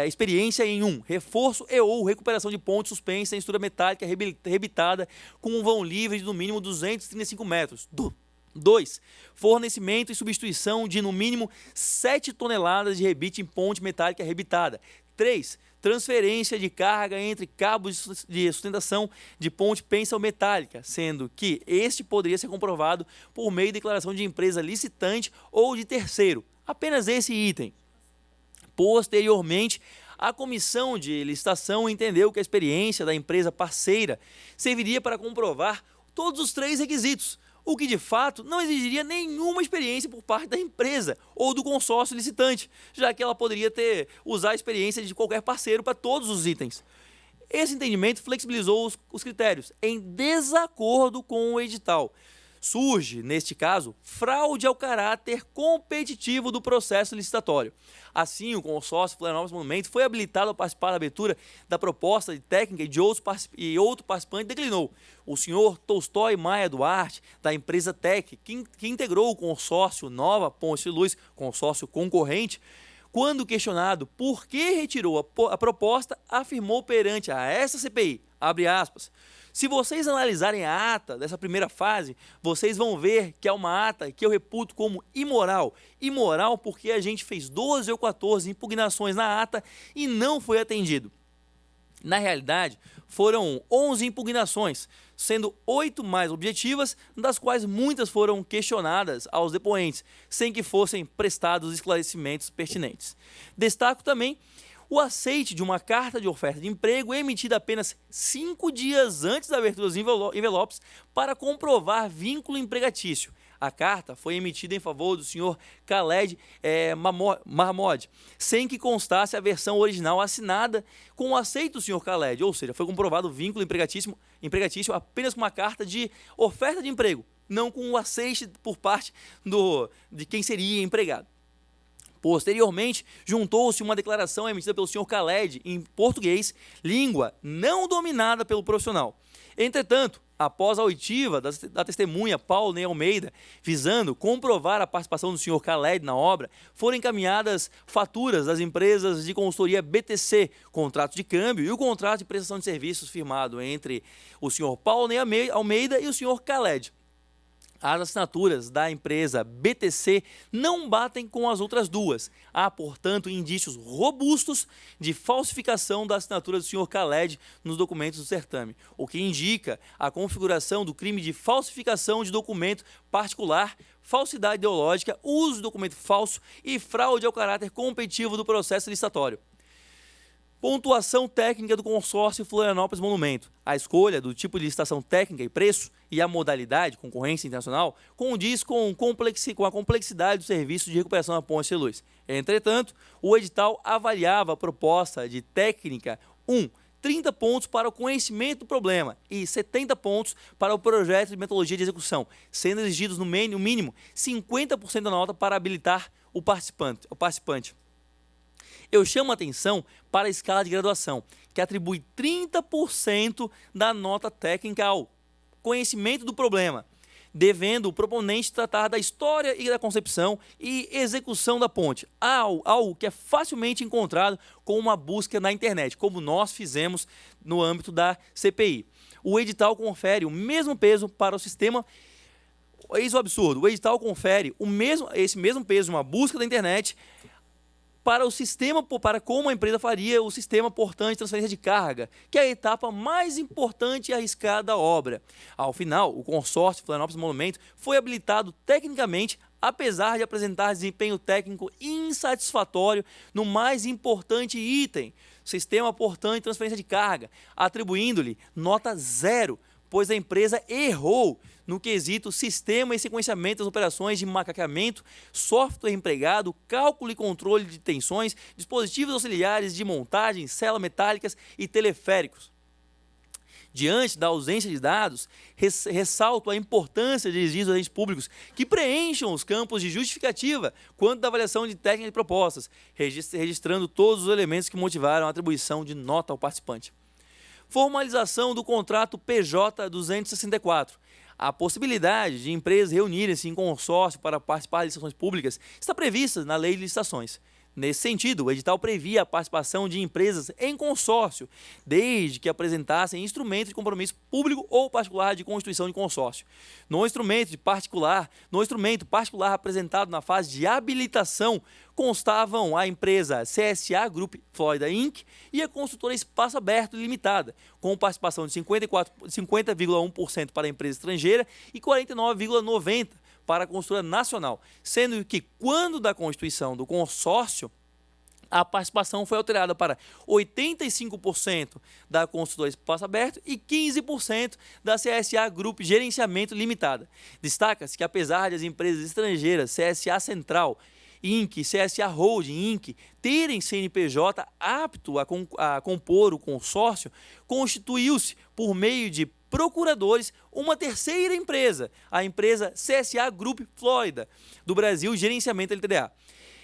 experiência em 1. Reforço e ou recuperação de ponte suspensa em estrutura metálica rebitada com um vão livre de no mínimo 235 metros. 2. Fornecimento e substituição de no mínimo 7 toneladas de rebite em ponte metálica rebitada. 3. Transferência de carga entre cabos de sustentação de ponte pêncil-metálica, sendo que este poderia ser comprovado por meio de declaração de empresa licitante ou de terceiro. Apenas esse item. Posteriormente, a comissão de licitação entendeu que a experiência da empresa parceira serviria para comprovar todos os 3 requisitos, o que de fato não exigiria nenhuma experiência por parte da empresa ou do consórcio licitante, já que ela poderia usar a experiência de qualquer parceiro para todos os itens. Esse entendimento flexibilizou os critérios, em desacordo com o edital. Surge, neste caso, fraude ao caráter competitivo do processo licitatório. Assim, o consórcio Florianópolis Monumento foi habilitado a participar da abertura da proposta de técnica e outro participante declinou. O senhor Tolstói Maia Duarte, da empresa TEC, que integrou o consórcio Nova Ponte de Luz, consórcio concorrente, quando questionado por que retirou a proposta, afirmou perante a essa CPI, abre aspas, se vocês analisarem a ata dessa primeira fase, vocês vão ver que é uma ata que eu reputo como imoral. Imoral porque a gente fez 12 ou 14 impugnações na ata e não foi atendido. Na realidade, foram 11 impugnações, sendo 8 mais objetivas, das quais muitas foram questionadas aos depoentes, sem que fossem prestados esclarecimentos pertinentes. Destaco também o aceite de uma carta de oferta de emprego emitida apenas 5 dias antes da abertura dos envelopes para comprovar vínculo empregatício. A carta foi emitida em favor do senhor Khaled Mahmoud, sem que constasse a versão original assinada com o aceito do senhor Khaled, ou seja, foi comprovado o vínculo empregatício apenas com uma carta de oferta de emprego, não com o aceite por parte de quem seria empregado. Posteriormente, juntou-se uma declaração emitida pelo senhor Khaled em português, língua não dominada pelo profissional. Entretanto, após a oitiva da testemunha Paulo Ney Almeida, visando comprovar a participação do senhor Khaled na obra, foram encaminhadas faturas das empresas de consultoria BTC, contrato de câmbio e o contrato de prestação de serviços firmado entre o senhor Paulo Ney Almeida e o senhor Khaled. As assinaturas da empresa BTC não batem com as outras duas. Há, portanto, indícios robustos de falsificação da assinatura do Sr. Khaled nos documentos do certame, o que indica a configuração do crime de falsificação de documento particular, falsidade ideológica, uso de documento falso e fraude ao caráter competitivo do processo licitatório. Pontuação técnica do consórcio Florianópolis Monumento. A escolha do tipo de licitação técnica e preço e a modalidade, concorrência internacional, condiz com a complexidade do serviço de recuperação da ponte de luz. Entretanto, o edital avaliava a proposta de técnica 30 pontos para o conhecimento do problema e 70 pontos para o projeto de metodologia de execução, sendo exigidos no mínimo 50% da nota para habilitar o participante. Eu chamo a atenção para a escala de graduação, que atribui 30% da nota técnica ao conhecimento do problema, devendo o proponente tratar da história e da concepção e execução da ponte, algo que é facilmente encontrado com uma busca na internet, como nós fizemos no âmbito da CPI. O edital confere o mesmo peso para o sistema. Eis o absurdo, o edital confere esse mesmo peso de uma busca da internet para o sistema, para como a empresa faria o sistema portante de transferência de carga, que é a etapa mais importante e arriscada da obra. Ao final, o consórcio Florianópolis Monumento foi habilitado tecnicamente, apesar de apresentar desempenho técnico insatisfatório no mais importante item, sistema portante de transferência de carga, atribuindo-lhe nota 0, pois a empresa errou no quesito sistema e sequenciamento das operações de macaqueamento, software empregado, cálculo e controle de tensões, dispositivos auxiliares de montagem, células metálicas e teleféricos. Diante da ausência de dados, ressalto a importância de exigir dos agentes públicos que preencham os campos de justificativa quanto da avaliação de técnicas e propostas, registrando todos os elementos que motivaram a atribuição de nota ao participante. Formalização do contrato PJ 264. A possibilidade de empresas reunirem-se em consórcio para participar de licitações públicas está prevista na Lei de Licitações. Nesse sentido, o edital previa a participação de empresas em consórcio, desde que apresentassem instrumento de compromisso público ou particular de constituição de consórcio. No instrumento particular apresentado na fase de habilitação, constavam a empresa CSA Group Florida Inc. e a construtora Espaço Aberto Limitada, com participação de 50,1% para a empresa estrangeira e 49,90% para a construtora nacional, sendo que, quando da constituição do consórcio, a participação foi alterada para 85% da construtora Espaço Aberto e 15% da CSA Group Gerenciamento Limitada. Destaca-se que, apesar de as empresas estrangeiras CSA Central Inc. e CSA Holding Inc. terem CNPJ apto a compor o consórcio, constituiu-se, por meio de procuradores, uma terceira empresa, a empresa CSA Group Flórida, do Brasil Gerenciamento LTDA,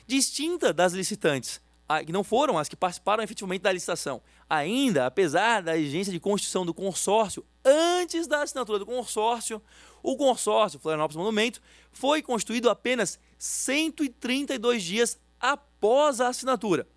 distinta das licitantes, que não foram as que participaram efetivamente da licitação. Ainda, apesar da exigência de constituição do consórcio antes da assinatura do consórcio, o consórcio Florianópolis Monumento foi constituído apenas 132 dias após a assinatura.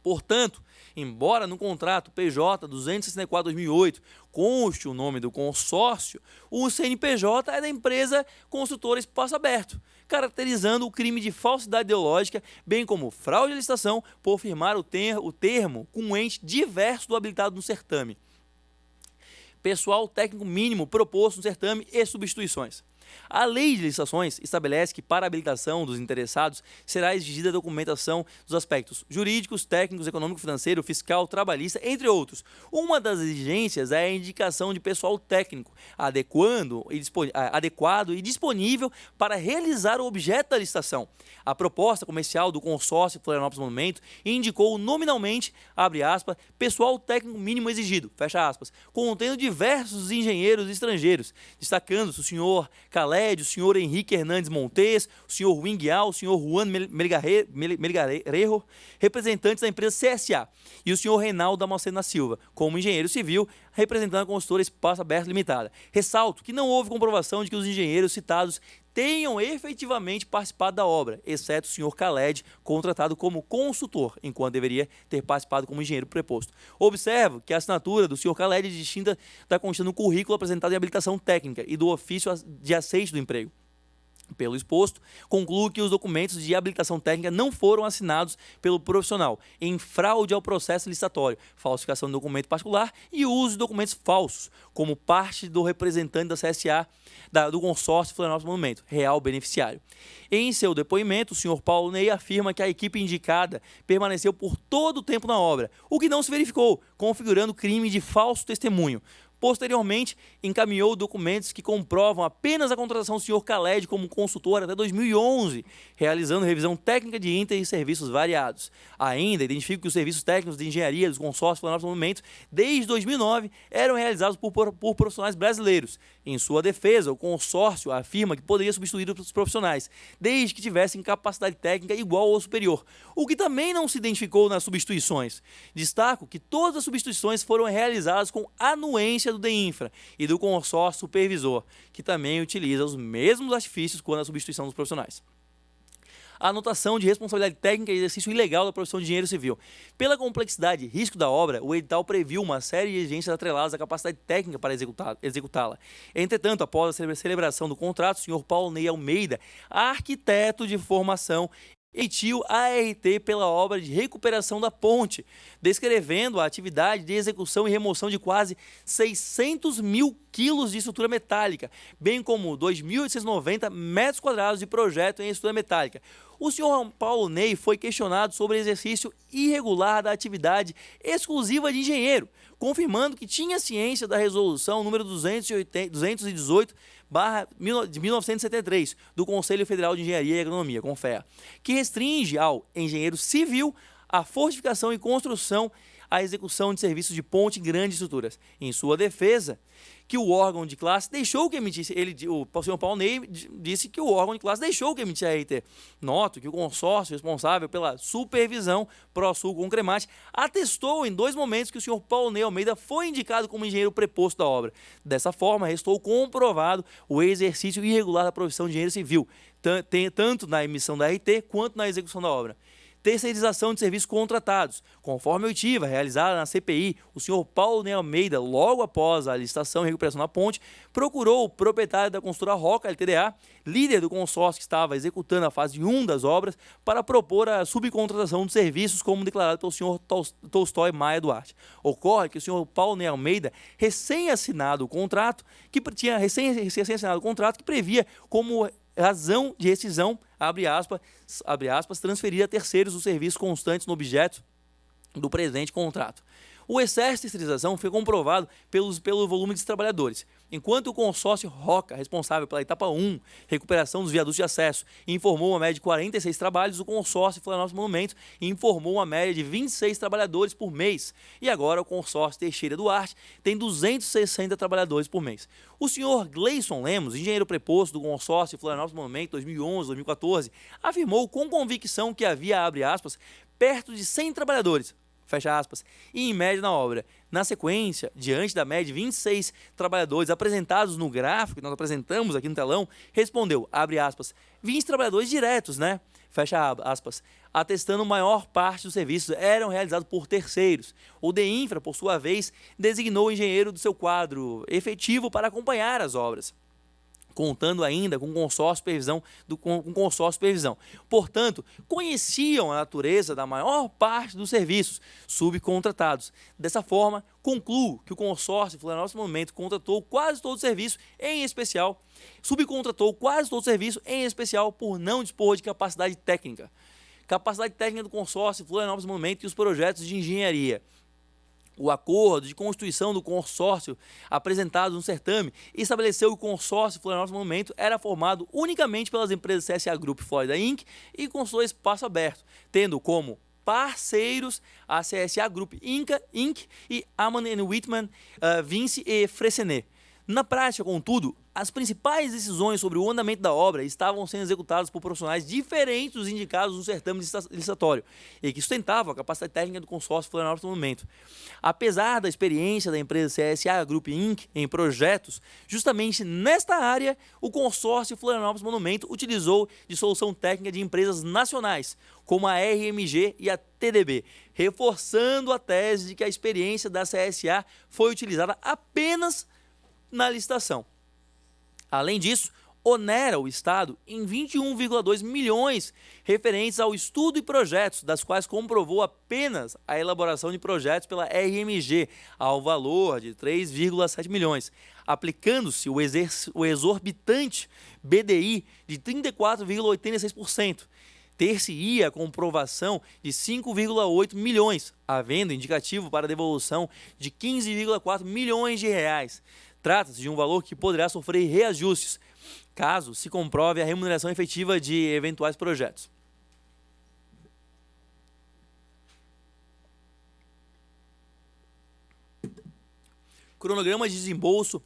Portanto, embora no contrato PJ 264/2008 conste o nome do consórcio, o CNPJ é da empresa construtora Espaço Aberto, caracterizando o crime de falsidade ideológica, bem como fraude à licitação por firmar o termo com um ente diverso do habilitado no certame. Pessoal técnico mínimo proposto no certame e substituições. A Lei de Licitações estabelece que, para a habilitação dos interessados, será exigida a documentação dos aspectos jurídicos, técnicos, econômico, financeiro, fiscal, trabalhista, entre outros. Uma das exigências é a indicação de pessoal técnico adequado e disponível para realizar o objeto da licitação. A proposta comercial do consórcio Florianópolis Monumento indicou nominalmente, abre aspas, pessoal técnico mínimo exigido, fecha aspas, contendo diversos engenheiros estrangeiros, destacando-se o senhor Khaled, o senhor Henrique Hernandes Montes, o senhor Winguial, o senhor Juan Melgarejo, representantes da empresa CSA, e o senhor Reinaldo Damasceno da Silva, como engenheiro civil, representando a consultora Espaço Aberto Limitada. Ressalto que não houve comprovação de que os engenheiros citados tenham efetivamente participado da obra, exceto o senhor Khaled, contratado como consultor, enquanto deveria ter participado como engenheiro preposto. Observo que a assinatura do senhor Khaled é distinta da contida no currículo apresentado em habilitação técnica e do ofício de aceite do emprego. Pelo exposto, concluo que os documentos de habilitação técnica não foram assinados pelo profissional em fraude ao processo licitatório, falsificação de documento particular e uso de documentos falsos, como parte do representante da CSA do consórcio Florianópolis Monumento, real beneficiário. Em seu depoimento, o senhor Paulo Ney afirma que a equipe indicada permaneceu por todo o tempo na obra, o que não se verificou, configurando crime de falso testemunho. Posteriormente, encaminhou documentos que comprovam apenas a contratação do senhor Khaled como consultor até 2011, realizando revisão técnica de ínter e serviços variados. Ainda identifico que os serviços técnicos de engenharia dos consórcios Florianópolis Monumento, desde 2009, eram realizados por profissionais brasileiros. Em sua defesa, o consórcio afirma que poderia substituir os profissionais, desde que tivessem capacidade técnica igual ou superior, o que também não se identificou nas substituições. Destaco que todas as substituições foram realizadas com anuência do DEINFRA e do consórcio supervisor, que também utiliza os mesmos artifícios quanto à substituição dos profissionais. A anotação de responsabilidade técnica e exercício ilegal da profissão de engenheiro civil. Pela complexidade e risco da obra, o edital previu uma série de exigências atreladas à capacidade técnica para executá-la. Entretanto, após a celebração do contrato, o senhor Paulo Ney Almeida, arquiteto de formação, emitiu a ART pela obra de recuperação da ponte, descrevendo a atividade de execução e remoção de quase 600 mil quilos de estrutura metálica, bem como 2.890 metros quadrados de projeto em estrutura metálica. O senhor Paulo Ney foi questionado sobre o exercício irregular da atividade exclusiva de engenheiro, confirmando que tinha ciência da resolução número 218 de 1973, do Conselho Federal de Engenharia e Agronomia, CONFEA, que restringe ao engenheiro civil a fortificação e construção, a execução de serviços de ponte em grandes estruturas. Em sua defesa, que o órgão de classe deixou que emitisse, o senhor Paulo Ney disse que o órgão de classe deixou que emitisse a RT. Noto que o consórcio responsável pela supervisão ProSul Concremate atestou em 2 momentos que o senhor Paulo Ney Almeida foi indicado como engenheiro preposto da obra. Dessa forma, restou comprovado o exercício irregular da profissão de engenheiro civil, tanto na emissão da RT quanto na execução da obra. Terceirização de serviços contratados. Conforme a oitiva realizada na CPI, o senhor Paulo Ney Almeida, logo após a licitação e recuperação da ponte, procurou o proprietário da construtora Roca LTDA, líder do consórcio que estava executando a fase 1 das obras, para propor a subcontratação de serviços, como declarado pelo senhor Tolstói Maia Duarte. Ocorre que o senhor Paulo Ney Almeida, recém-assinado o contrato, que previa como razão de rescisão, abre aspas, transferir a terceiros os serviços constantes no objeto do presente contrato. O excesso de terceirização foi comprovado pelo volume de trabalhadores. Enquanto o consórcio Roca, responsável pela etapa 1, recuperação dos viadutos de acesso, informou uma média de 46 trabalhos, o consórcio Florianópolis Monumento informou uma média de 26 trabalhadores por mês. E agora o consórcio Teixeira Duarte tem 260 trabalhadores por mês. O senhor Gleison Lemos, engenheiro preposto do consórcio Florianópolis Monumento 2011-2014, afirmou com convicção que havia, abre aspas, perto de 100 trabalhadores, fecha aspas, e em média na obra. Na sequência, diante da média de 26 trabalhadores apresentados no gráfico que nós apresentamos aqui no telão, respondeu, abre aspas, 20 trabalhadores diretos, né? Fecha aspas, atestando maior parte dos serviços eram realizados por terceiros. O DEINFRA, por sua vez, designou o engenheiro do seu quadro efetivo para acompanhar as obras, contando ainda com consórcio supervisão. Portanto, conheciam a natureza da maior parte dos serviços subcontratados. Dessa forma, concluo que o consórcio Florianópolis Monumento subcontratou quase todo o serviço, em especial por não dispor de capacidade técnica. Capacidade técnica do consórcio Florianópolis Monumento e os projetos de engenharia. O acordo de constituição do consórcio apresentado no certame estabeleceu que o consórcio Florianópolis Monumento era formado unicamente pelas empresas CSA Group Florida Inc. e Consultor Espaço Aberto, tendo como parceiros a CSA Group Inc. e Amann & Whitman, Vinci e Freyssinet. Na prática, contudo, as principais decisões sobre o andamento da obra estavam sendo executadas por profissionais diferentes dos indicados no certame licitatório e que sustentavam a capacidade técnica do consórcio Florianópolis no momento. Apesar da experiência da empresa CSA Group Inc. em projetos, justamente nesta área, o consórcio Florianópolis Monumento utilizou de solução técnica de empresas nacionais, como a RMG e a TDB, reforçando a tese de que a experiência da CSA foi utilizada apenas na licitação. Além disso, onera o Estado em 21,2 milhões referentes ao estudo e projetos, das quais comprovou apenas a elaboração de projetos pela RMG, ao valor de 3,7 milhões, aplicando-se o exorbitante BDI de 34,86%. Ter-se-ia a comprovação de 5,8 milhões, havendo indicativo para devolução de 15,4 milhões de reais. Trata-se de um valor que poderá sofrer reajustes, caso se comprove a remuneração efetiva de eventuais projetos. Cronograma de desembolso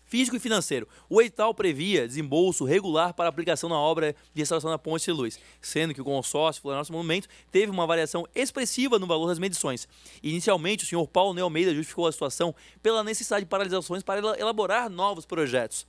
físico e financeiro. O edital previa desembolso regular para aplicação na obra de restauração da Ponte de Luz, sendo que o consórcio Florianópolis Monumento teve uma variação expressiva no valor das medições. Inicialmente, o senhor Paulo Ney Almeida justificou a situação pela necessidade de paralisações para elaborar novos projetos.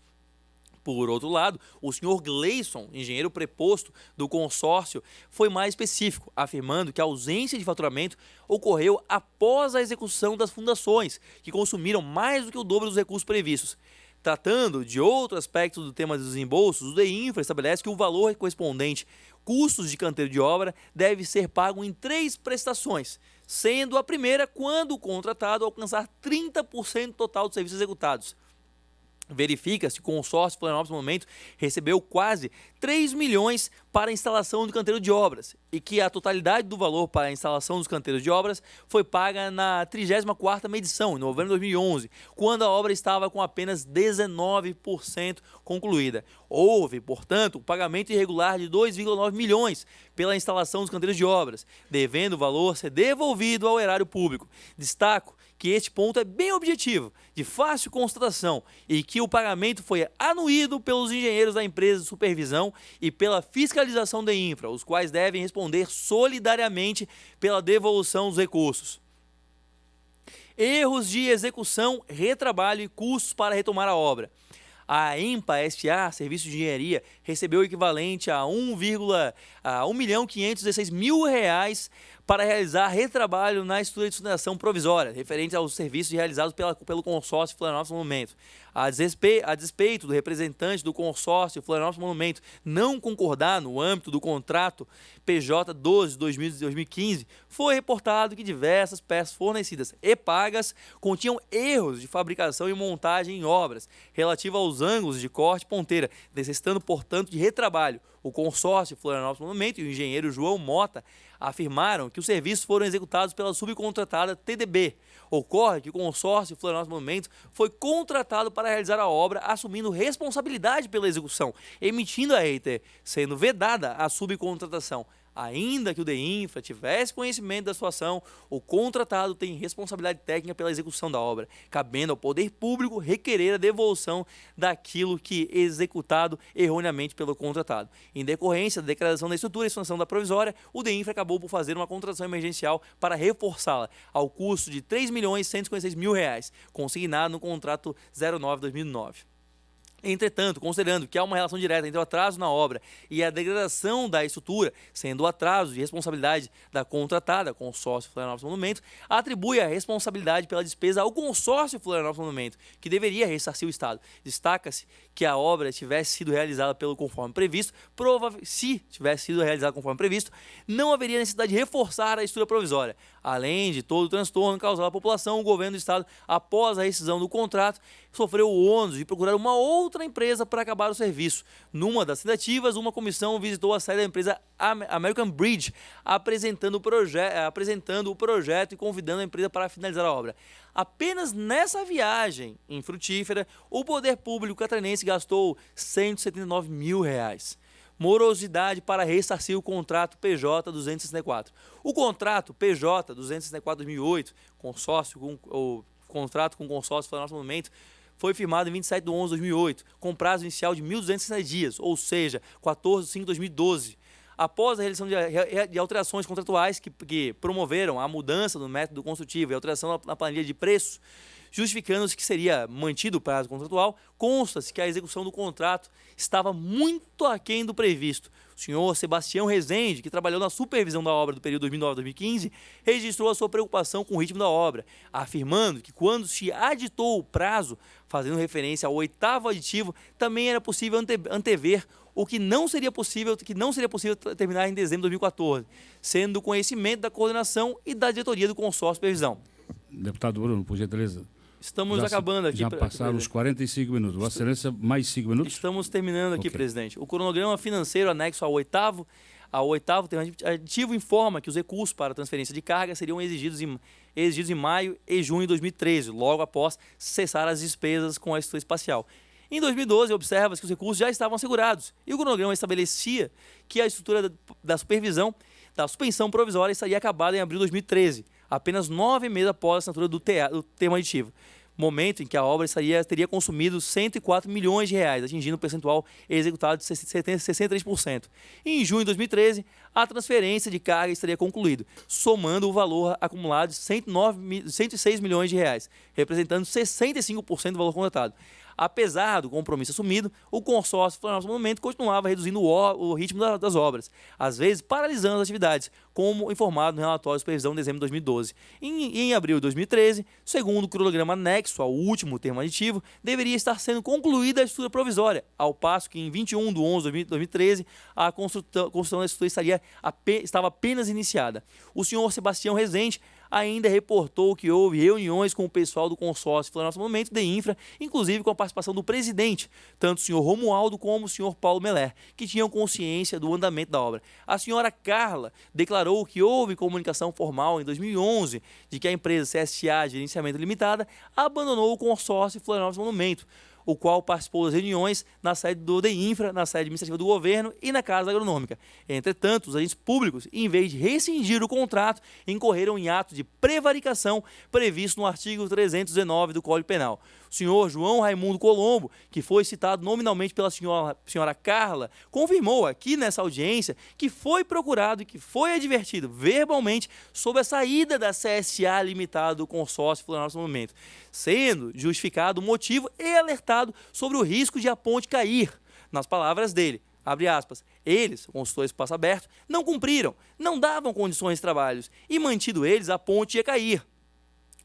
Por outro lado, o senhor Gleison, engenheiro preposto do consórcio, foi mais específico, afirmando que a ausência de faturamento ocorreu após a execução das fundações, que consumiram mais do que o dobro dos recursos previstos. Tratando de outro aspecto do tema dos desembolsos, o DEINFRA estabelece que o valor correspondente custos de canteiro de obra deve ser pago em 3 prestações, sendo a primeira quando o contratado alcançar 30% total dos serviços executados. Verifica-se que o consórcio Florianópolis no momento recebeu quase 3 milhões para a instalação do canteiro de obras e que a totalidade do valor para a instalação dos canteiros de obras foi paga na 34ª medição, em novembro de 2011, quando a obra estava com apenas 19% concluída. Houve, portanto, o pagamento irregular de 2,9 milhões pela instalação dos canteiros de obras, devendo o valor ser devolvido ao erário público. Destaco que este ponto é bem objetivo, de fácil constatação, e que o pagamento foi anuído pelos engenheiros da empresa de supervisão e pela fiscalização da infra, os quais devem responder solidariamente pela devolução dos recursos. Erros de execução, retrabalho e custos para retomar a obra. A EMPA S.A., Serviço de Engenharia, recebeu o equivalente a R$1.516.000 para realizar retrabalho na estrutura de sustentação provisória, referente aos serviços realizados pelo consórcio Florianópolis Monumento. A despeito do representante do consórcio Florianópolis Monumento não concordar no âmbito do contrato PJ 12 de 2015, foi reportado que diversas peças fornecidas e pagas continham erros de fabricação e montagem em obras, relativa aos ângulos de corte e ponteira, necessitando, portanto, de retrabalho. O consórcio Florianópolis Monumento e o engenheiro João Mota afirmaram que os serviços foram executados pela subcontratada TDB. Ocorre que o consórcio Florianópolis Monumento foi contratado para realizar a obra, assumindo responsabilidade pela execução, emitindo a EITE, sendo vedada a subcontratação. Ainda que o DEINFRA tivesse conhecimento da situação, o contratado tem responsabilidade técnica pela execução da obra, cabendo ao poder público requerer a devolução daquilo que é executado erroneamente pelo contratado. Em decorrência da declaração da estrutura e expansão da provisória, o DEINFRA acabou por fazer uma contratação emergencial para reforçá-la, ao custo de R$3.156.000, consignado no contrato 09/2009. Entretanto, considerando que há uma relação direta entre o atraso na obra e a degradação da estrutura, sendo o atraso de responsabilidade da contratada, consórcio Florianópolis Monumento, atribui a responsabilidade pela despesa ao consórcio Florianópolis Monumento, que deveria ressarcir o Estado. Destaca-se que a obra tivesse sido realizada conforme previsto, se tivesse sido realizada conforme previsto, não haveria necessidade de reforçar a estrutura provisória. Além de todo o transtorno causado à população, o governo do Estado, após a rescisão do contrato, sofreu o ônus de procurar uma outra empresa para acabar o serviço. Numa das tentativas, uma comissão visitou a sede da empresa American Bridge, apresentando o projeto e convidando a empresa para finalizar a obra. Apenas nessa viagem infrutífera, o poder público catarinense gastou R$179 mil. Morosidade para ressarcir o contrato PJ 264. O contrato PJ 264/2008, contrato com o consórcio Florianópolis Monumento, foi firmado em 27/11/2008, com prazo inicial de 1.260 dias, ou seja, 14/5/2012. Após a realização de alterações contratuais que promoveram a mudança do método construtivo e alteração na planilha de preço, justificando-se que seria mantido o prazo contratual, consta-se que a execução do contrato estava muito aquém do previsto. O senhor Sebastião Rezende, que trabalhou na supervisão da obra do período 2009 a 2015, registrou a sua preocupação com o ritmo da obra, afirmando que quando se aditou o prazo, fazendo referência ao 8º aditivo, também era possível antever o que não seria possível terminar em dezembro de 2014, sendo do conhecimento da coordenação e da diretoria do consórcio de supervisão. Deputado Bruno, por gentileza. Estamos acabando aqui. Já passaram os 45 minutos. Vossa Excelência, mais 5 minutos? Estamos terminando aqui, presidente. O cronograma financeiro anexo ao oitavo termo aditivo informa que os recursos para transferência de carga seriam exigidos em maio e junho de 2013, logo após cessar as despesas com a estrutura espacial. Em 2012, observa-se que os recursos já estavam assegurados e o cronograma estabelecia que a estrutura da suspensão provisória estaria acabada em abril de 2013, apenas 9 meses após a assinatura do termo aditivo, momento em que a obra teria consumido 104 milhões de reais, atingindo o percentual executado de 63%. E em junho de 2013, a transferência de carga estaria concluída, somando o valor acumulado de 106 milhões de reais, representando 65% do valor contratado. Apesar do compromisso assumido, o consórcio Florianópolis Monumento continuava reduzindo o ritmo das obras, às vezes paralisando as atividades, como informado no relatório de supervisão de dezembro de 2012. Em abril de 2013, segundo o cronograma anexo ao último termo aditivo, deveria estar sendo concluída a estrutura provisória, ao passo que em 21/11/2013 a construção da estrutura estava apenas iniciada. O senhor Sebastião Rezende ainda reportou que houve reuniões com o pessoal do consórcio Florianópolis Monumento de Infra, inclusive com a participação do presidente, tanto o senhor Romualdo como o senhor Paulo Meller, que tinham consciência do andamento da obra. A senhora Carla declarou que houve comunicação formal em 2011 de que a empresa CSA Gerenciamento Limitada abandonou o consórcio Florianópolis Monumento, o qual participou das reuniões na sede do DEINFRA, na sede administrativa do governo e na Casa Agronômica. Entretanto, os agentes públicos, em vez de rescindir o contrato, incorreram em ato de prevaricação previsto no artigo 319 do Código Penal. O senhor João Raimundo Colombo, que foi citado nominalmente pela senhora Carla, confirmou aqui nessa audiência que foi procurado e que foi advertido verbalmente sobre a saída da CSA Limitada do consórcio Florianópolis Monumento, sendo justificado o motivo e alertado sobre o risco de a ponte cair. Nas palavras dele, abre aspas, eles, consultores de espaço aberto, não cumpriram, não davam condições de trabalho e, mantido eles, a ponte ia cair.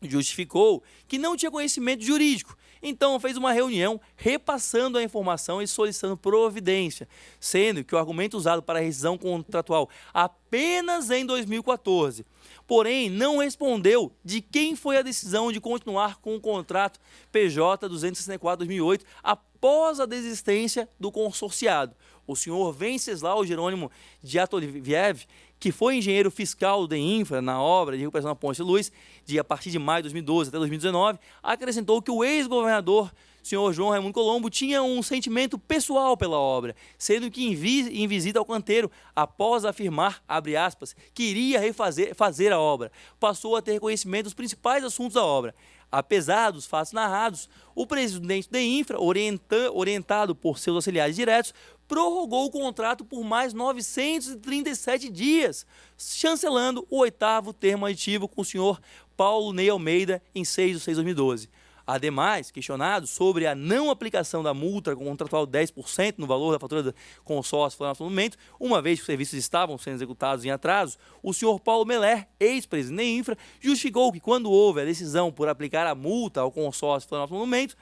Justificou que não tinha conhecimento jurídico, então fez uma reunião repassando a informação e solicitando providência, sendo que o argumento usado para a rescisão contratual apenas em 2014, porém não respondeu de quem foi a decisão de continuar com o contrato PJ 264/2008 após a desistência do consorciado. O senhor Venceslau Jerônimo Diatoliviev, que foi engenheiro fiscal do DEINFRA na obra de recuperação da Ponte de Luz, a partir de maio de 2012 até 2019, acrescentou que o ex-governador, senhor João Raimundo Colombo, tinha um sentimento pessoal pela obra, sendo que em visita ao canteiro, após afirmar, abre aspas, que iria fazer a obra, passou a ter conhecimento dos principais assuntos da obra. Apesar dos fatos narrados, o presidente da Infra, orientado por seus auxiliares diretos, prorrogou o contrato por mais 937 dias, chancelando o 8º termo aditivo com o senhor Paulo Ney Almeida em 6/6/2012. Ademais, questionado sobre a não aplicação da multa contratual de 10% no valor da fatura do consórcio Florianópolis Monumento, uma vez que os serviços estavam sendo executados em atraso, o senhor Paulo Meller, ex-presidente da Infra, justificou que quando houve a decisão por aplicar a multa ao consórcio Florianópolis Monumento,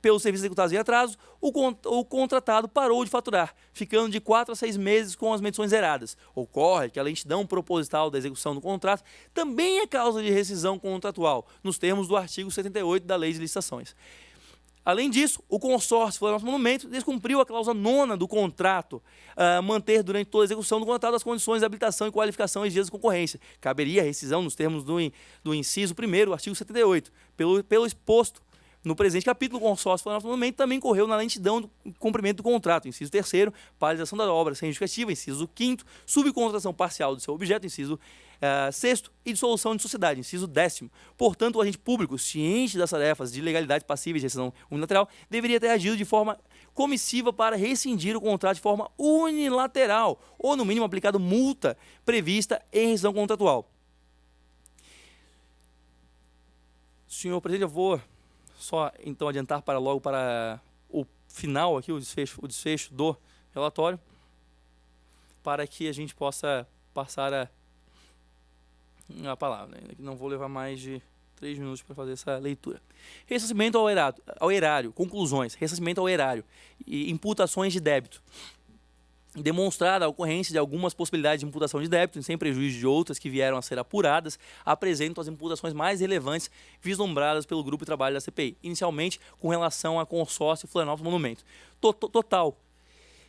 pelos serviços executados em atraso, o contratado parou de faturar, ficando de 4 a 6 meses com as medições zeradas. Ocorre que a lentidão proposital da execução do contrato também é causa de rescisão contratual, nos termos do artigo 78 da Lei de Licitações. Além disso, o consórcio Florianópolis Monumento descumpriu a cláusula 9ª do contrato, manter durante toda a execução do contrato as condições de habilitação e qualificação exigidas da concorrência. Caberia a rescisão nos termos do inciso 1º, artigo 78. Pelo exposto, No presente capítulo, o consórcio Florianópolis Monumento também correu na lentidão do cumprimento do contrato, inciso 3º, paralisação da obra sem justificativa, inciso 5º, subcontratação parcial do seu objeto, inciso 6º, e dissolução de sociedade, inciso 10º. Portanto, o agente público, ciente das tarefas de legalidade passível de rescisão unilateral, deveria ter agido de forma comissiva para rescindir o contrato de forma unilateral, ou no mínimo aplicado multa prevista em rescisão contratual. Senhor presidente, eu vou só então adiantar para logo para o final aqui, o desfecho do relatório, para que a gente possa passar a palavra. Não vou levar mais de 3 minutos para fazer essa leitura. Ressarcimento ao erário, conclusões, ressarcimento ao erário e imputações de débito. Demonstrada a ocorrência de algumas possibilidades de imputação de débito, sem prejuízo de outras que vieram a ser apuradas, apresentam as imputações mais relevantes vislumbradas pelo grupo de trabalho da CPI, inicialmente com relação a consórcio Florianópolis Monumento. Total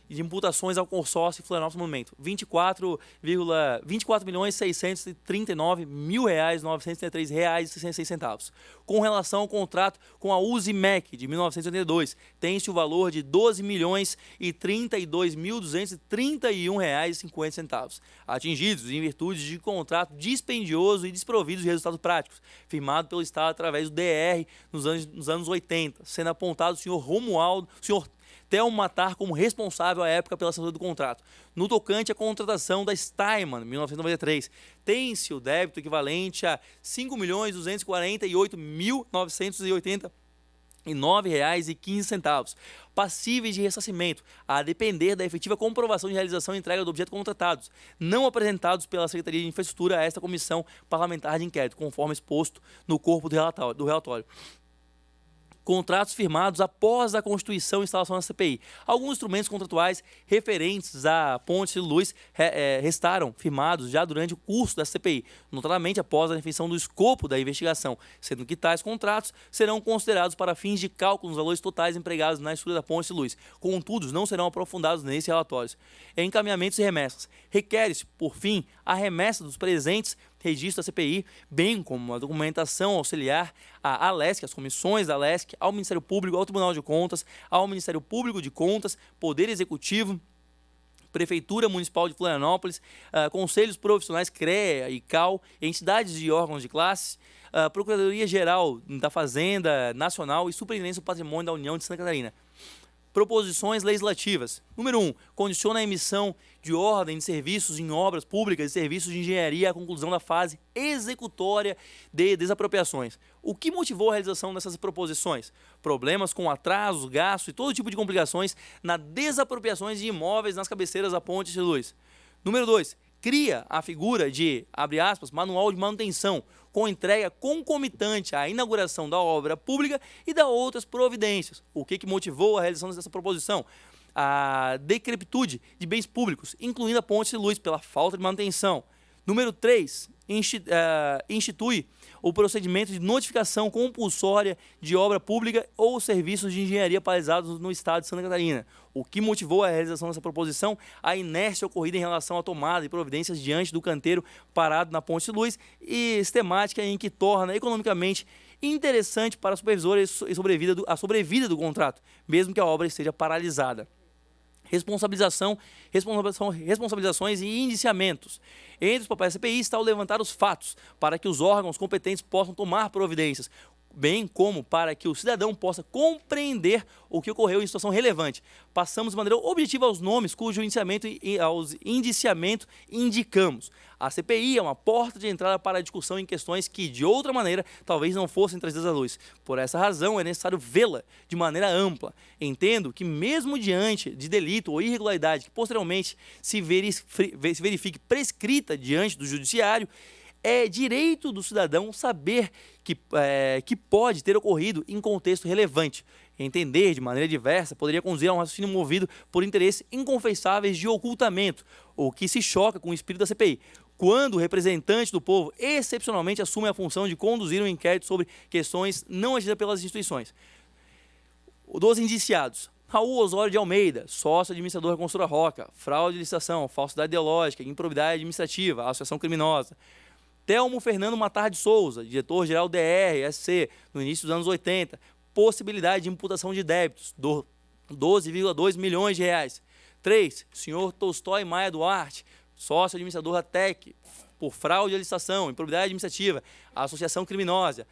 de imputações ao consórcio Florianópolis Monumento, R$ 24.639.933,966. Com relação ao contrato com a Usimec de 1982, tem-se o valor de R$ 12.032.231,50, atingidos em virtude de contrato dispendioso e desprovido de resultados práticos, firmado pelo Estado através do DR nos anos 80, sendo apontado o senhor Telmo Matar como responsável à época pela assinatura do contrato. No tocante à contratação da Steinman, 1993, tem-se o débito equivalente a R$ 5.248.989,15, passíveis de ressarcimento, a depender da efetiva comprovação de realização e entrega do objeto contratados, não apresentados pela Secretaria de Infraestrutura a esta Comissão Parlamentar de Inquérito, conforme exposto no corpo do relatório. Contratos firmados após a constituição e instalação da CPI. Alguns instrumentos contratuais referentes à Ponte de Luz restaram firmados já durante o curso da CPI, notadamente após a definição do escopo da investigação, sendo que tais contratos serão considerados para fins de cálculo dos valores totais empregados na estrutura da Ponte de Luz. Contudo, não serão aprofundados nesses relatórios. Encaminhamentos e remessas. Requer-se, por fim, a remessa dos presentes registro da CPI, bem como a documentação auxiliar à ALESC, às comissões da ALESC, ao Ministério Público, ao Tribunal de Contas, ao Ministério Público de Contas, Poder Executivo, Prefeitura Municipal de Florianópolis, conselhos profissionais CREA e CAL, entidades de órgãos de classe, Procuradoria-Geral da Fazenda Nacional e Superintendência do Patrimônio da União de Santa Catarina. Proposições legislativas. Número 1. Condiciona a emissão de ordem de serviços em obras públicas e serviços de engenharia à conclusão da fase executória de desapropriações. O que motivou a realização dessas proposições? Problemas com atrasos, gastos e todo tipo de complicações na desapropriações de imóveis nas cabeceiras da Ponte de Luz. Número 2. Cria a figura de, abre aspas, manual de manutenção, com entrega concomitante à inauguração da obra pública e da outras providências. O que motivou a realização dessa proposição? A decrepitude de bens públicos, incluindo a Ponte de Luz, pela falta de manutenção. Número 3. Institui o procedimento de notificação compulsória de obra pública ou serviços de engenharia paralisados no estado de Santa Catarina. O que motivou a realização dessa proposição? A inércia ocorrida em relação à tomada de providências diante do canteiro parado na Ponte de Luz e sistemática em que torna economicamente interessante para supervisores a sobrevida do contrato, mesmo que a obra esteja paralisada. Responsabilizações e indiciamentos. Entre os papéis da CPI está o levantar os fatos, para que os órgãos competentes possam tomar providências, bem como para que o cidadão possa compreender o que ocorreu em situação relevante. Passamos de maneira objetiva aos nomes cujo indiciamento indicamos. A CPI é uma porta de entrada para a discussão em questões que, de outra maneira, talvez não fossem trazidas à luz. Por essa razão, é necessário vê-la de maneira ampla. Entendo que, mesmo diante de delito ou irregularidade que posteriormente se verifique prescrita diante do judiciário, é direito do cidadão saber que pode ter ocorrido em contexto relevante. Entender de maneira diversa poderia conduzir a um raciocínio movido por interesses inconfessáveis de ocultamento, o que se choca com o espírito da CPI. Quando o representante do povo excepcionalmente assume a função de conduzir um inquérito sobre questões não agidas pelas instituições. Dos indiciados: Raul Osório de Almeida, sócio administrador da Construtora Roca, fraude de licitação, falsidade ideológica, improbidade administrativa, associação criminosa. Telmo Fernando Matar de Souza, diretor-geral DR, SC, no início dos anos 80, possibilidade de imputação de débitos, 12,2 milhões de reais. 3. Senhor Tolstói Maia Duarte, sócio administrador da TEC, por fraude à licitação, improbidade administrativa, associação criminosa.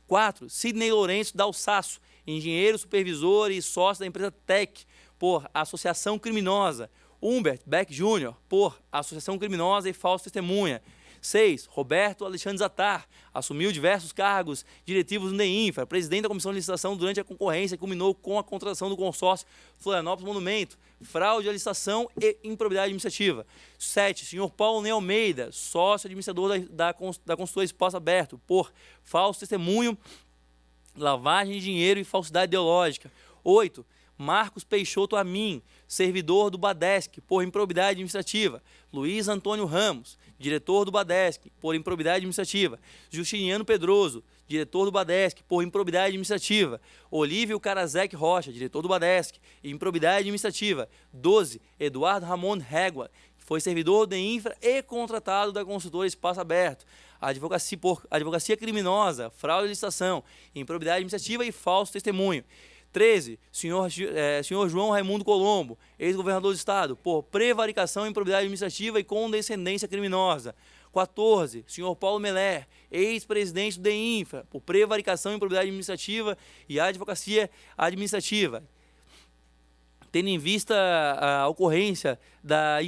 4. Sidney Lourenço Dalsaço, engenheiro supervisor e sócio da empresa TEC, por associação criminosa. Humbert Beck Jr., por associação criminosa e falsa testemunha. 6. Roberto Alexandre Zatar, assumiu diversos cargos diretivos no DEINFRA, presidente da Comissão de Licitação durante a concorrência, que culminou com a contratação do consórcio Florianópolis Monumento, fraude à licitação e improbidade administrativa. 7. Senhor Paulo Ney Almeida, sócio administrador da consultora Espaço Aberto, por falso testemunho, lavagem de dinheiro e falsidade ideológica. 8. Marcos Peixoto Amin, servidor do Badesc, por improbidade administrativa. Luiz Antônio Ramos, diretor do Badesc, por improbidade administrativa. Justiniano Pedroso, diretor do Badesc, por improbidade administrativa. Olívio Carazec Rocha, diretor do Badesc, improbidade administrativa. 12. Eduardo Ramon Régua, que foi servidor do INFRA e contratado da consultora Espaço Aberto. Advocacia criminosa, fraude à licitação, improbidade administrativa e falso testemunho. 13. Senhor João Raimundo Colombo, ex-governador do Estado, por prevaricação, improbidade administrativa e condescendência criminosa. 14. Senhor Paulo Meller, ex-presidente do DEINFRA, por prevaricação, improbidade administrativa e advocacia administrativa. Tendo em vista a ocorrência das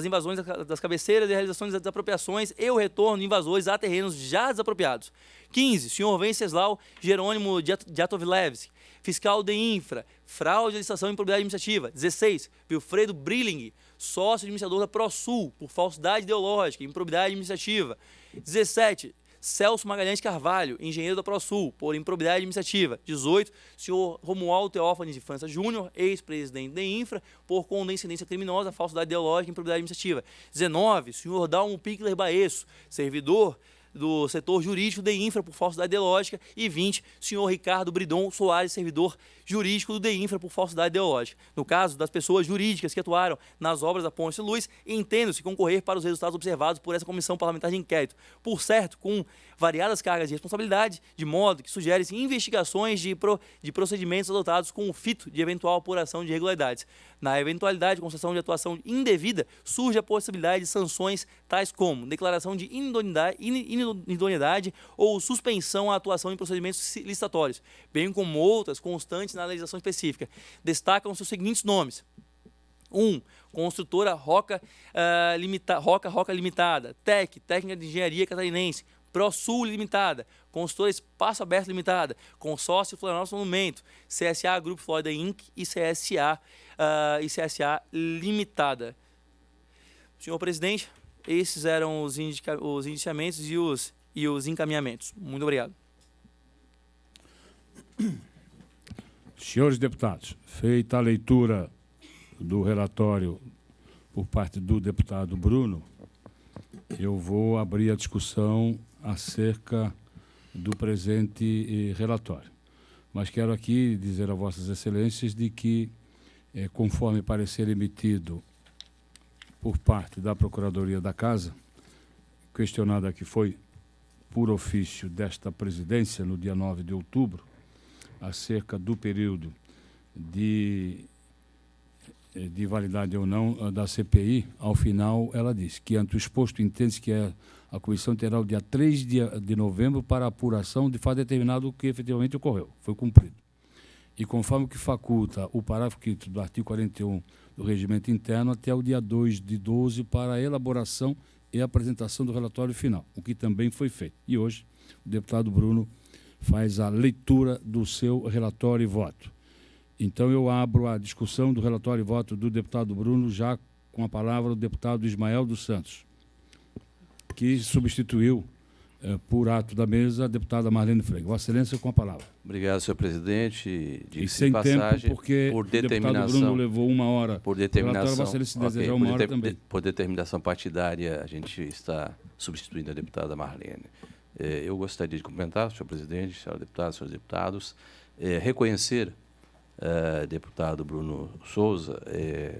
invasões das cabeceiras e realizações das desapropriações e o retorno de invasores a terrenos já desapropriados. 15. Senhor Venceslau Jerônimo Diatovlevski, fiscal de infra, fraude à licitação e improbidade administrativa. 16. Wilfredo Brilling, sócio administrador da ProSul, por falsidade ideológica e improbidade administrativa. 17. Celso Magalhães Carvalho, engenheiro da ProSul, por improbidade administrativa. 18. Senhor Romualdo Teófanes de França Júnior, ex-presidente da Infra, por condescendência criminosa, falsidade ideológica e improbidade administrativa. 19. Senhor Dalmo Pickler Baesso, servidor do setor jurídico de Infra por falsidade ideológica. E 20. Senhor Ricardo Bridon Soares, servidor jurídico do DEINFRA por falsidade ideológica. No caso das pessoas jurídicas que atuaram nas obras da Ponte de Luz, entendo-se concorrer para os resultados observados por essa comissão parlamentar de inquérito, por certo, com variadas cargas de responsabilidade, de modo que sugere-se investigações de procedimentos adotados com o fito de eventual apuração de irregularidades. Na eventualidade de constatação de atuação indevida, surge a possibilidade de sanções tais como declaração de inidoneidade ou suspensão à atuação em procedimentos licitatórios, bem como outras constantes na legislação específica. Destacam-se os seguintes nomes: 1. Construtora Roca Limitada, TEC, Técnica de Engenharia Catarinense, ProSul Limitada, Consultora Espaço Aberto Limitada, Consórcio Florianópolis Monumento, CSA Grupo Florida Inc. e CSA Limitada. Senhor presidente, esses eram os indiciamentos e os encaminhamentos. Muito obrigado. Senhores deputados, feita a leitura do relatório por parte do deputado Bruno, eu vou abrir a discussão acerca do presente relatório. Mas quero aqui dizer a Vossas Excelências de que, conforme parecer emitido por parte da Procuradoria da Casa, questionada que foi por ofício desta presidência no dia 9 de outubro, acerca do período de validade ou não da CPI, ao final ela diz que, ante o exposto, entende-se que a comissão terá o dia 3 de novembro para a apuração de fato determinado o que efetivamente ocorreu, foi cumprido. E conforme o que faculta o parágrafo 5º do artigo 41 do Regimento Interno, até o dia 2 de 12 para a elaboração e apresentação do relatório final, o que também foi feito. E hoje o deputado Bruno faz a leitura do seu relatório e voto. Então, eu abro a discussão do relatório e voto do deputado Bruno, já com a palavra o deputado Ismael dos Santos, que substituiu, por ato da mesa, a deputada Marlene Freire. Vossa Excelência, com a palavra. Obrigado, senhor presidente. E sem tempo, porque o deputado Bruno levou 1 hora. Por determinação, Vossa Excelência, se desejar 1 hora também. Por determinação partidária, a gente está substituindo a deputada Marlene. Eu gostaria de cumprimentar, senhor presidente, senhora deputada, senhores deputados, reconhecer, deputado Bruno Souza,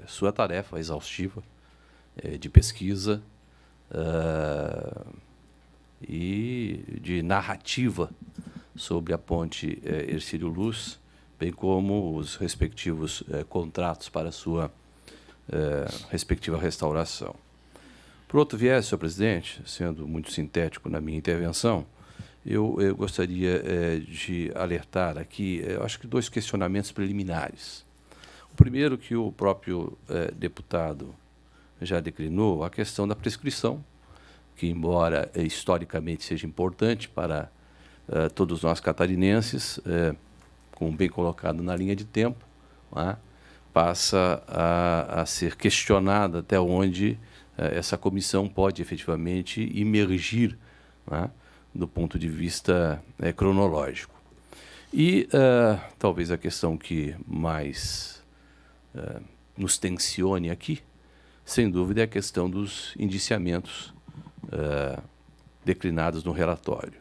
sua tarefa exaustiva de pesquisa e de narrativa sobre a ponte Hercílio Luz, bem como os respectivos contratos para sua respectiva restauração. Por outro viés, senhor presidente, sendo muito sintético na minha intervenção, eu gostaria de alertar aqui, acho que 2 questionamentos preliminares. O primeiro, que o próprio deputado já declinou, a questão da prescrição, que, embora historicamente seja importante para todos nós catarinenses, como bem colocado na linha de tempo, né, passa a ser questionada até onde essa comissão pode efetivamente imergir, né, do ponto de vista cronológico. E talvez a questão que mais nos tensione aqui, sem dúvida, é a questão dos indiciamentos declinados no relatório.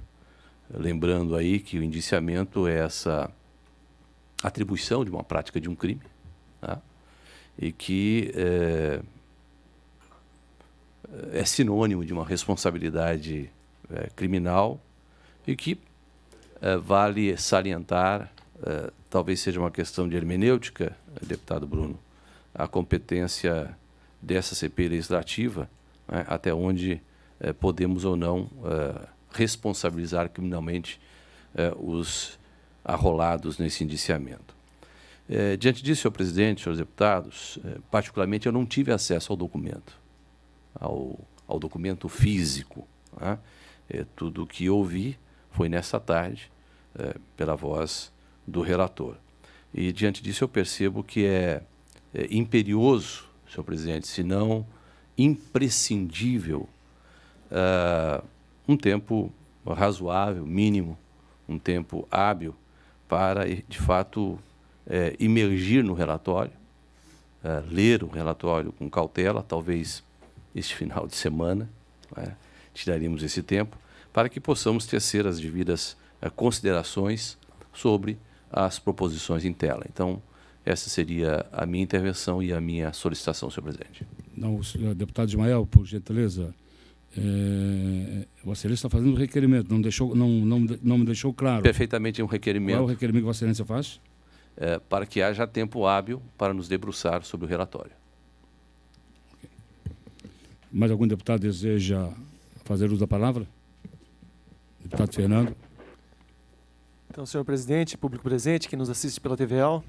Lembrando aí que o indiciamento é essa atribuição de uma prática de um crime, tá? E que é sinônimo de uma responsabilidade criminal e que vale salientar, talvez seja uma questão de hermenêutica, deputado Bruno, a competência dessa CPI legislativa, né, até onde podemos ou não responsabilizar criminalmente os arrolados nesse indiciamento. Diante disso, senhor presidente, senhores deputados, particularmente eu não tive acesso ao documento, ao documento físico, né? Tudo o que ouvi foi nessa tarde, pela voz do relator. E, diante disso, eu percebo que é imperioso, senhor presidente, se não imprescindível, um tempo razoável, mínimo, um tempo hábil para, de fato, imergir no relatório, ler o relatório com cautela, talvez este final de semana, né, tiraríamos esse tempo, para que possamos tecer as devidas considerações sobre as proposições em tela. Então, essa seria a minha intervenção e a minha solicitação, senhor presidente. Não, deputado Ismael, por gentileza, Vossa Excelência está fazendo um requerimento, não me deixou claro. Perfeitamente um requerimento. Qual é o requerimento que Vossa Excelência faz? Para que haja tempo hábil para nos debruçar sobre o relatório. Okay. Mais algum deputado deseja fazer uso da palavra? Deputado Fernando. Então, senhor presidente, público presente, que nos assiste pela TVAL.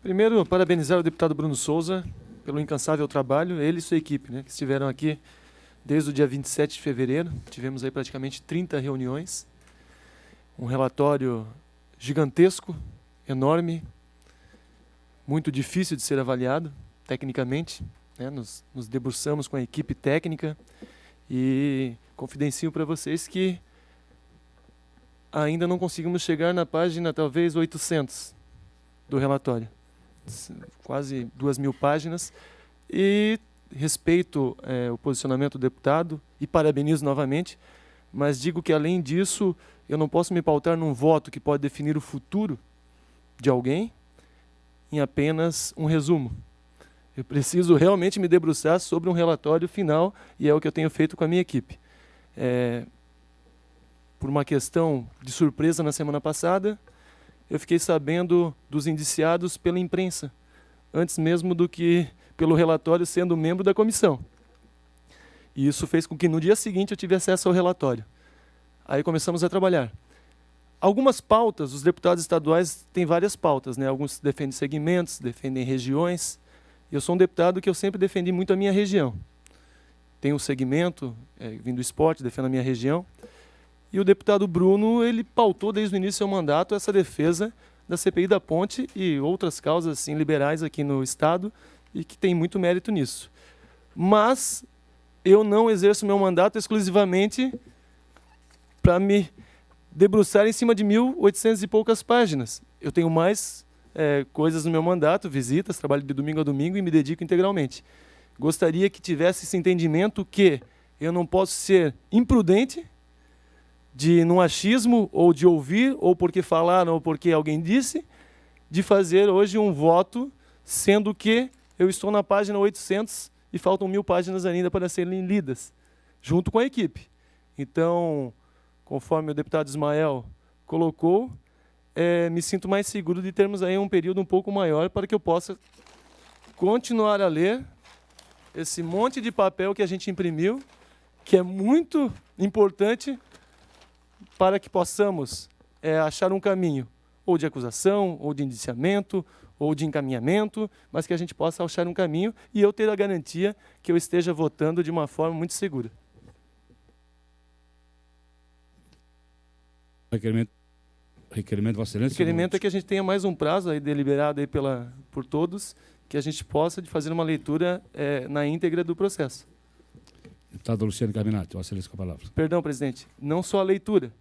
Primeiro, parabenizar o deputado Bruno Souza pelo incansável trabalho, ele e sua equipe, né, que estiveram aqui desde o dia 27 de fevereiro. Tivemos aí praticamente 30 reuniões. Um relatório gigantesco, enorme, muito difícil de ser avaliado tecnicamente, né? Nos debruçamos com a equipe técnica e confidencio para vocês que ainda não conseguimos chegar na página talvez 800 do relatório. Quase 2.000 páginas. E respeito o posicionamento do deputado e parabenizo novamente, mas digo que, além disso, eu não posso me pautar num voto que pode definir o futuro de alguém em apenas um resumo. Eu preciso realmente me debruçar sobre um relatório final e é o que eu tenho feito com a minha equipe. Por uma questão de surpresa na semana passada, eu fiquei sabendo dos indiciados pela imprensa, antes mesmo do que pelo relatório, sendo membro da comissão. E isso fez com que no dia seguinte eu tivesse acesso ao relatório. Aí começamos a trabalhar. Algumas pautas, os deputados estaduais têm várias pautas, né? Alguns defendem segmentos, defendem regiões. Eu sou um deputado que eu sempre defendi muito a minha região. Tenho um segmento, vim do esporte, defendo a minha região. E o deputado Bruno, ele pautou desde o início do seu mandato essa defesa da CPI da Ponte e outras causas assim, liberais aqui no Estado, e que tem muito mérito nisso. Mas eu não exerço meu mandato exclusivamente para me debruçar em cima de 1.800 e poucas páginas. Eu tenho mais coisas no meu mandato, visitas, trabalho de domingo a domingo e me dedico integralmente. Gostaria que tivesse esse entendimento que eu não posso ser imprudente de, num achismo, ou de ouvir, ou porque falaram, ou porque alguém disse, de fazer hoje um voto, sendo que eu estou na página 800 e faltam 1.000 páginas ainda para serem lidas, junto com a equipe. Então, conforme o deputado Ismael colocou, me sinto mais seguro de termos aí um período um pouco maior para que eu possa continuar a ler esse monte de papel que a gente imprimiu, que é muito importante para que possamos achar um caminho, ou de acusação, ou de indiciamento, ou de encaminhamento, mas que a gente possa achar um caminho e eu ter a garantia que eu esteja votando de uma forma muito segura. Requerimento, Vossa Excelência. O requerimento é que a gente tenha mais um prazo aí deliberado aí por todos, que a gente possa fazer uma leitura na íntegra do processo. Deputado Luciano Carminati, Vossa Excelência com a palavra. Perdão, presidente, não só a leitura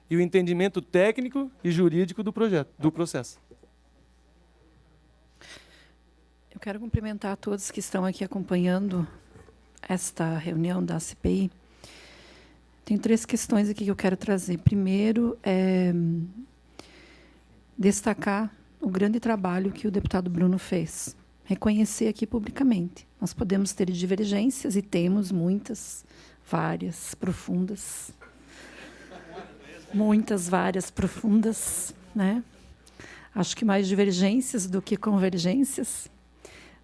e o entendimento técnico e jurídico do processo. Eu quero cumprimentar todos que estão aqui acompanhando esta reunião da CPI. Tem 3 questões aqui que eu quero trazer. Primeiro, destacar o grande trabalho que o deputado Bruno fez. Reconhecer aqui publicamente. Nós podemos ter divergências, e temos muitas, várias, profundas. Muitas, várias, profundas, né? Acho que mais divergências do que convergências.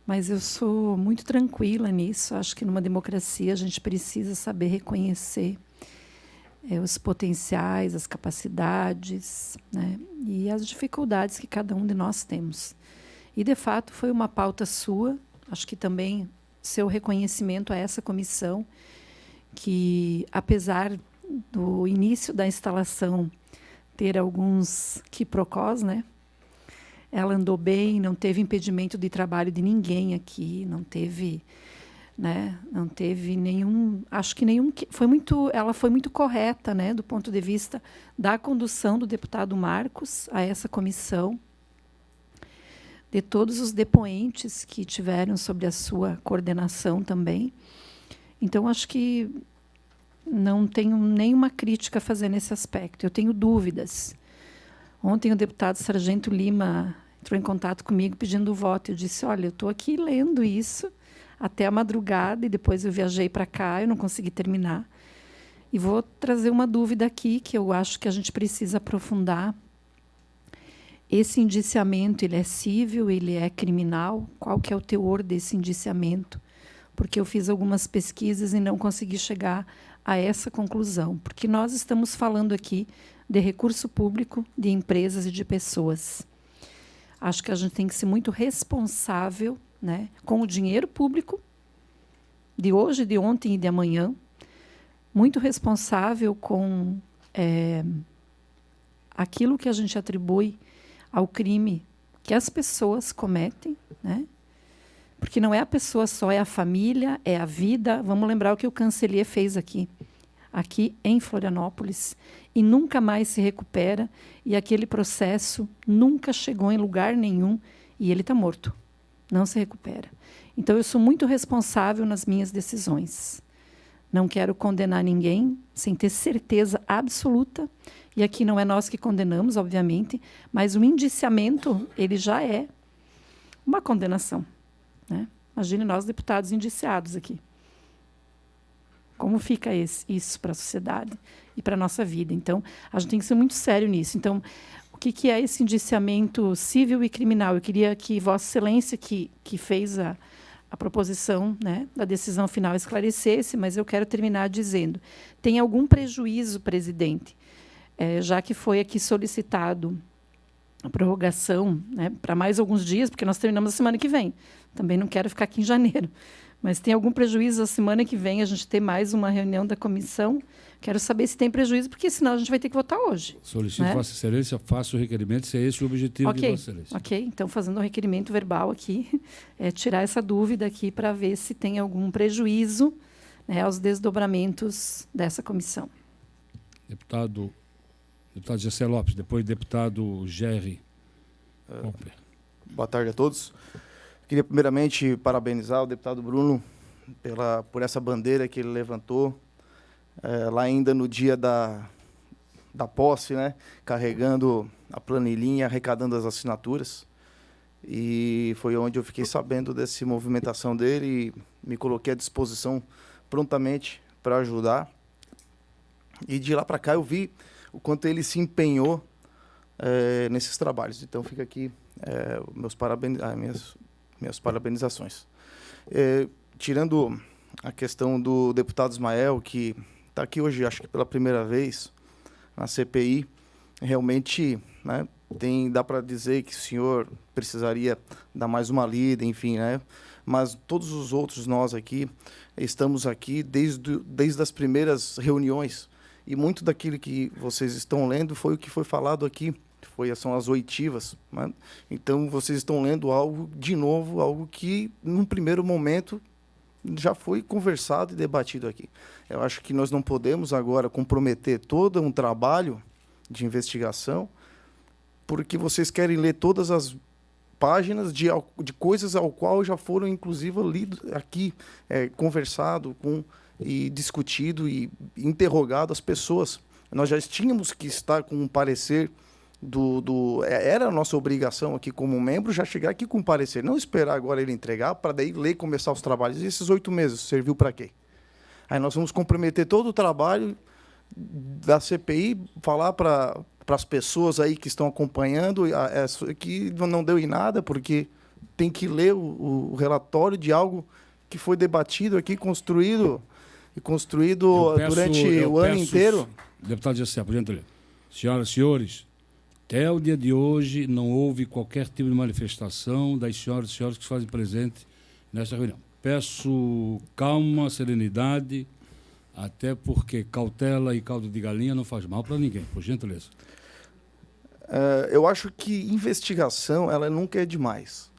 Mas eu sou muito tranquila nisso. Acho que numa democracia a gente precisa saber reconhecer os potenciais, as capacidades, né, e as dificuldades que cada um de nós temos. E, de fato, foi uma pauta sua, acho que também seu reconhecimento a essa comissão, que, apesar do início da instalação ter alguns quiprocós, né, ela andou bem, não teve impedimento de trabalho de ninguém aqui, não teve nenhum, acho que nenhum, ela foi muito correta, né, do ponto de vista da condução do deputado Marcos a essa comissão, de todos os depoentes que tiveram sobre a sua coordenação também. Então, acho que não tenho nenhuma crítica a fazer nesse aspecto. Eu tenho dúvidas. Ontem o deputado Sargento Lima entrou em contato comigo pedindo o voto. Eu disse, olha, eu estou aqui lendo isso até a madrugada e depois eu viajei para cá, eu não consegui terminar. E vou trazer uma dúvida aqui que eu acho que a gente precisa aprofundar. Esse indiciamento, ele é cível, ele é criminal? Qual que é o teor desse indiciamento? Porque eu fiz algumas pesquisas e não consegui chegar a essa conclusão. Porque nós estamos falando aqui de recurso público, de empresas e de pessoas. Acho que a gente tem que ser muito responsável, né, com o dinheiro público, de hoje, de ontem e de amanhã, muito responsável com aquilo que a gente atribui ao crime que as pessoas cometem, né? Porque não é a pessoa só, é a família, é a vida. Vamos lembrar o que o Cancelier fez aqui em Florianópolis, e nunca mais se recupera, e aquele processo nunca chegou em lugar nenhum, e ele está morto, não se recupera. Então, eu sou muito responsável nas minhas decisões. Não quero condenar ninguém sem ter certeza absoluta, e aqui não é nós que condenamos, obviamente, mas o indiciamento, ele já é uma condenação, né? Imagine nós, deputados, indiciados aqui. Como fica isso para a sociedade e para a nossa vida? Então, a gente tem que ser muito sério nisso. Então, o que é esse indiciamento civil e criminal? Eu queria que Vossa Excelência, que fez a proposição, né, da decisão final, esclarecesse, mas eu quero terminar dizendo, tem algum prejuízo, presidente, já que foi aqui solicitado a prorrogação, né, para mais alguns dias, porque nós terminamos a semana que vem. Também não quero ficar aqui em janeiro. Mas tem algum prejuízo a semana que vem a gente ter mais uma reunião da comissão? Quero saber se tem prejuízo, porque senão a gente vai ter que votar hoje. Solicito, né? Vossa Excelência, faça o requerimento, se é esse o objetivo de Vossa Excelência. Ok, então fazendo um requerimento verbal aqui, tirar essa dúvida aqui para ver se tem algum prejuízo, né, aos desdobramentos dessa comissão. Deputado Gessé Lopes, depois deputado Gerry. Boa tarde a todos. Queria primeiramente parabenizar o deputado Bruno por essa bandeira que ele levantou, lá ainda no dia da posse, né, carregando a planilhinha, arrecadando as assinaturas. E foi onde eu fiquei sabendo dessa movimentação dele e me coloquei à disposição prontamente para ajudar. E de lá para cá eu vi o quanto ele se empenhou nesses trabalhos. Então, fica aqui minhas parabenizações. Tirando a questão do deputado Ismael, que está aqui hoje, acho que pela primeira vez, na CPI, realmente, né, dá para dizer que o senhor precisaria dar mais uma lida, enfim, né? Mas todos os outros nós aqui estamos aqui desde as primeiras reuniões, e muito daquilo que vocês estão lendo foi o que foi falado aqui, são as oitivas, né? Então vocês estão lendo algo de novo, algo que num primeiro momento já foi conversado e debatido aqui. Eu acho que nós não podemos agora comprometer todo um trabalho de investigação porque vocês querem ler todas as páginas de coisas ao qual já foram, inclusive, lidos aqui, conversado e discutido e interrogado as pessoas. Nós já tínhamos que estar com um parecer era a nossa obrigação aqui como membro já chegar aqui com um parecer, não esperar agora ele entregar para daí ler e começar os trabalhos. E esses 8 meses serviu para quê? Aí nós vamos comprometer todo o trabalho da CPI, falar para as pessoas aí que estão acompanhando que não deu em nada, porque tem que ler o relatório de algo que foi debatido aqui, construído durante o ano inteiro. Deputado Jessé, por gentileza. Senhoras e senhores, até o dia de hoje não houve qualquer tipo de manifestação das senhoras e senhores que se fazem presente nesta reunião. Peço calma, serenidade, até porque cautela e caldo de galinha não faz mal para ninguém, por gentileza. Eu acho que investigação ela nunca é demais.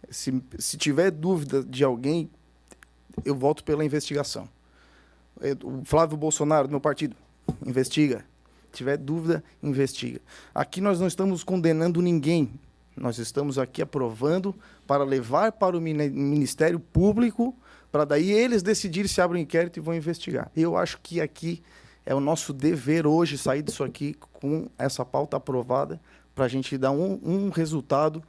Se tiver dúvida de alguém, eu volto pela investigação. O Flávio Bolsonaro, do meu partido, investiga. Se tiver dúvida, investiga. Aqui nós não estamos condenando ninguém. Nós estamos aqui aprovando para levar para o Ministério Público, para daí eles decidirem se abrem um inquérito e vão investigar. Eu acho que aqui é o nosso dever hoje sair disso aqui com essa pauta aprovada para a gente dar um resultado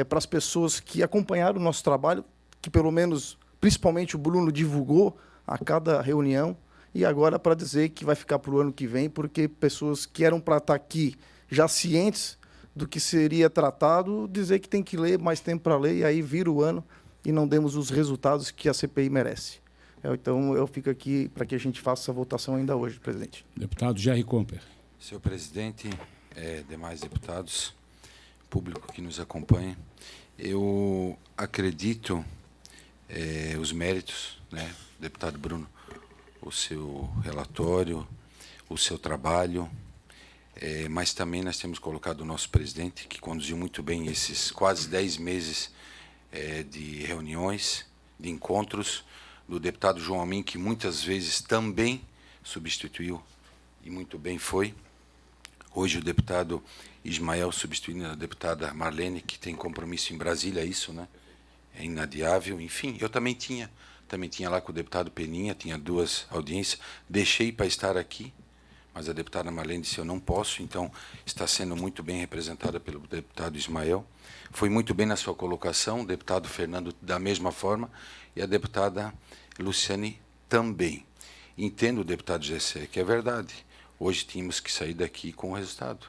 para as pessoas que acompanharam o nosso trabalho, que pelo menos, principalmente o Bruno, divulgou a cada reunião, e agora para dizer que vai ficar para o ano que vem, porque pessoas que eram para estar aqui já cientes do que seria tratado, dizer que tem que ler, mais tempo para ler, e aí vira o ano e não demos os resultados que a CPI merece. Então, eu fico aqui para que a gente faça essa votação ainda hoje, presidente. Deputado Jerry Comper. Senhor presidente, demais deputados, público que nos acompanha, eu acredito os méritos, né, deputado Bruno, o seu relatório, o seu trabalho, mas também nós temos colocado o nosso presidente, que conduziu muito bem esses quase 10 meses de reuniões, de encontros, do deputado João Amin, que muitas vezes também substituiu, e muito bem foi. Hoje o deputado Ismael substituindo a deputada Marlene, que tem compromisso em Brasília, isso, né? É inadiável. Enfim, eu também tinha lá com o deputado Peninha, tinha 2 audiências, deixei para estar aqui, mas a deputada Marlene disse, eu não posso, então está sendo muito bem representada pelo deputado Ismael. Foi muito bem na sua colocação, o deputado Fernando da mesma forma, e a deputada Luciane também. Entendo, deputado Gessé, que é verdade. Hoje tínhamos que sair daqui com o resultado,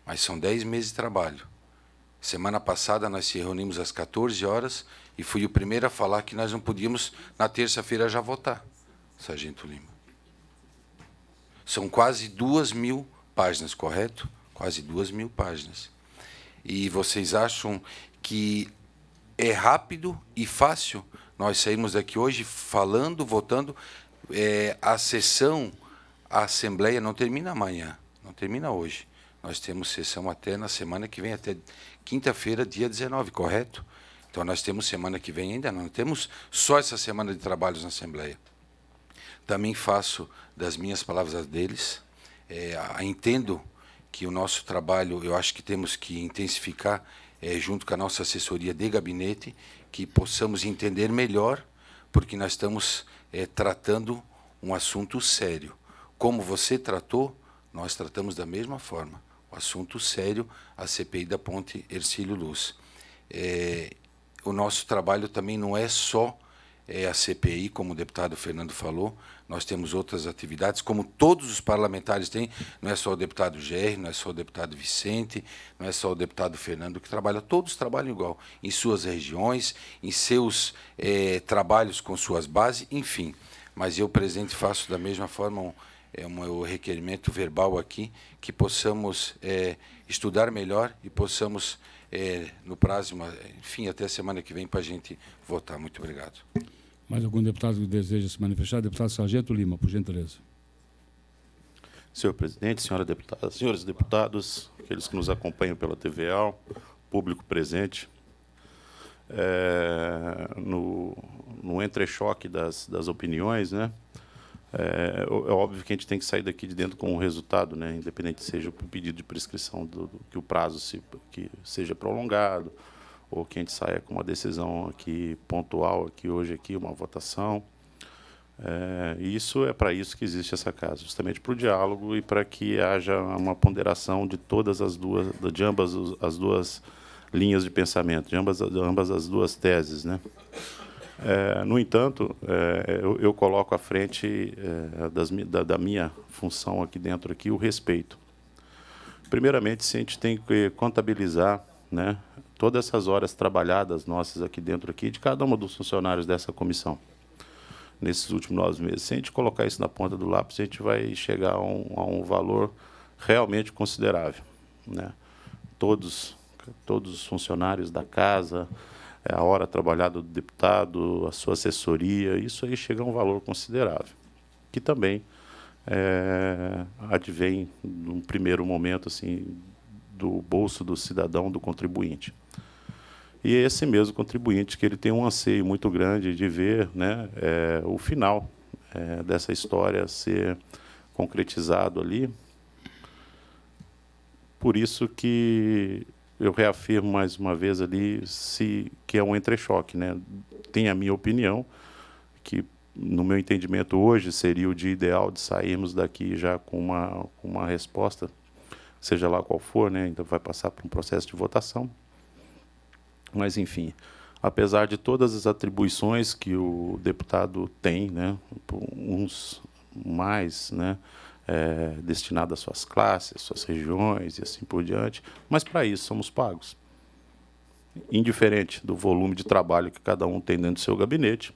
mas são 10 meses de trabalho. Semana passada nós se reunimos às 14 horas e fui o primeiro a falar que nós não podíamos, na terça-feira, já votar, Sargento Lima. São quase 2.000 páginas, correto? Quase 2.000 páginas. E vocês acham que é rápido e fácil nós sairmos daqui hoje falando, votando? A sessão, a Assembleia não termina amanhã, não termina hoje. Nós temos sessão até na semana que vem, até quinta-feira, dia 19, correto? Então, nós temos semana que vem ainda, não temos só essa semana de trabalhos na Assembleia. Também faço das minhas palavras as deles. Entendo que o nosso trabalho, eu acho que temos que intensificar, junto com a nossa assessoria de gabinete, que possamos entender melhor, porque nós estamos tratando um assunto sério. Como você tratou, nós tratamos da mesma forma. O assunto sério, a CPI da Ponte Hercílio Luz. O nosso trabalho também não é só a CPI, como o deputado Fernando falou. Nós temos outras atividades, como todos os parlamentares têm. Não é só o deputado Gerry, não é só o deputado Vicente, não é só o deputado Fernando que trabalha. Todos trabalham igual, em suas regiões, em seus trabalhos com suas bases, enfim. Mas eu, presidente, faço da mesma forma um requerimento verbal aqui, que possamos estudar melhor e possamos, no prazo, enfim, até a semana que vem, para a gente votar. Muito obrigado. Mais algum deputado que deseja se manifestar? Deputado Sargento Lima, por gentileza. Senhor presidente, senhora deputada, senhores deputados, aqueles que nos acompanham pela TVAL, público presente, no entrechoque das opiniões, né? É óbvio que a gente tem que sair daqui de dentro com um resultado, né? Independente seja o pedido de prescrição que o prazo que seja prolongado, ou que a gente saia com uma decisão aqui pontual, hoje, uma votação. Isso é para isso que existe essa casa, justamente para o diálogo e para que haja uma ponderação de todas de ambas as duas linhas de pensamento, de ambas as duas teses, né? No entanto, eu coloco à frente da minha função aqui dentro o respeito. Primeiramente, se a gente tem que contabilizar, né, todas essas horas trabalhadas nossas aqui dentro de cada um dos funcionários dessa comissão, nesses últimos 9 meses. Se a gente colocar isso na ponta do lápis, a gente vai chegar a um valor realmente considerável, né? Todos os funcionários da casa, a hora trabalhada do deputado, a sua assessoria, isso aí chega a um valor considerável, que também advém, num primeiro momento, assim, do bolso do cidadão, do contribuinte. E é esse mesmo contribuinte que ele tem um anseio muito grande de ver, né, o final dessa história ser concretizado ali. Por isso que eu reafirmo mais uma vez ali que é um entrechoque, né? Tem a minha opinião, que, no meu entendimento, hoje seria o dia ideal de sairmos daqui já com uma resposta, seja lá qual for, né? Ainda vai passar por um processo de votação. Mas, enfim, apesar de todas as atribuições que o deputado tem, né, uns mais, né, destinados às suas classes, às suas regiões e assim por diante, mas para isso somos pagos. Indiferente do volume de trabalho que cada um tem dentro do seu gabinete,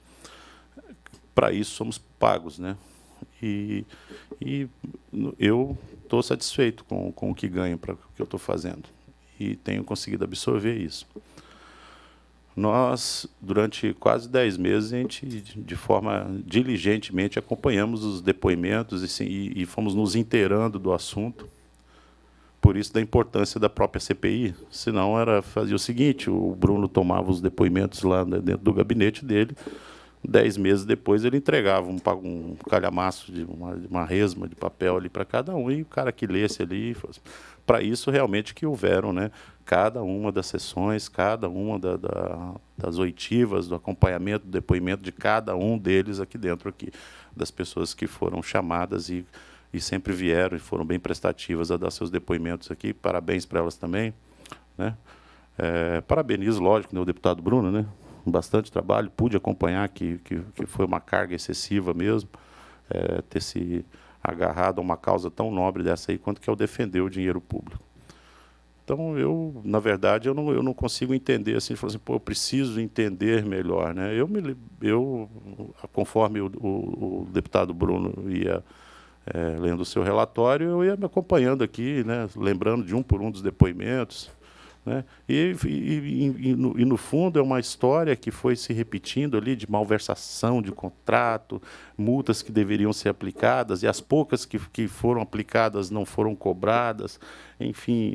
para isso somos pagos, né? E eu estou satisfeito com o que ganho para o que eu estou fazendo e tenho conseguido absorver isso. Nós, durante quase 10 meses, a gente, de forma diligentemente, acompanhamos os depoimentos e fomos nos inteirando do assunto. Por isso, da importância da própria CPI. Senão, fazia o seguinte, o Bruno tomava os depoimentos lá dentro do gabinete dele, 10 meses depois ele entregava um calhamaço de uma resma de papel ali para cada um, e o cara que lesse ali... Para isso, realmente, que houveram, né, cada uma das sessões, cada uma das oitivas, do acompanhamento, do depoimento de cada um deles aqui dentro, das pessoas que foram chamadas e sempre vieram e foram bem prestativas a dar seus depoimentos aqui. Parabéns para elas também, né? Parabenizo, lógico, né, o deputado Bruno, né? Bastante trabalho, pude acompanhar que foi uma carga excessiva mesmo, ter se agarrado a uma causa tão nobre dessa aí, quanto que é o defender o dinheiro público. Então, na verdade, eu não consigo entender assim, falar assim, pô, eu preciso entender melhor, né? Conforme o deputado Bruno ia lendo o seu relatório, eu ia me acompanhando aqui, né, lembrando de um por um dos depoimentos, né? No fundo, é uma história que foi se repetindo ali de malversação de contrato, multas que deveriam ser aplicadas, e as poucas que foram aplicadas não foram cobradas, enfim,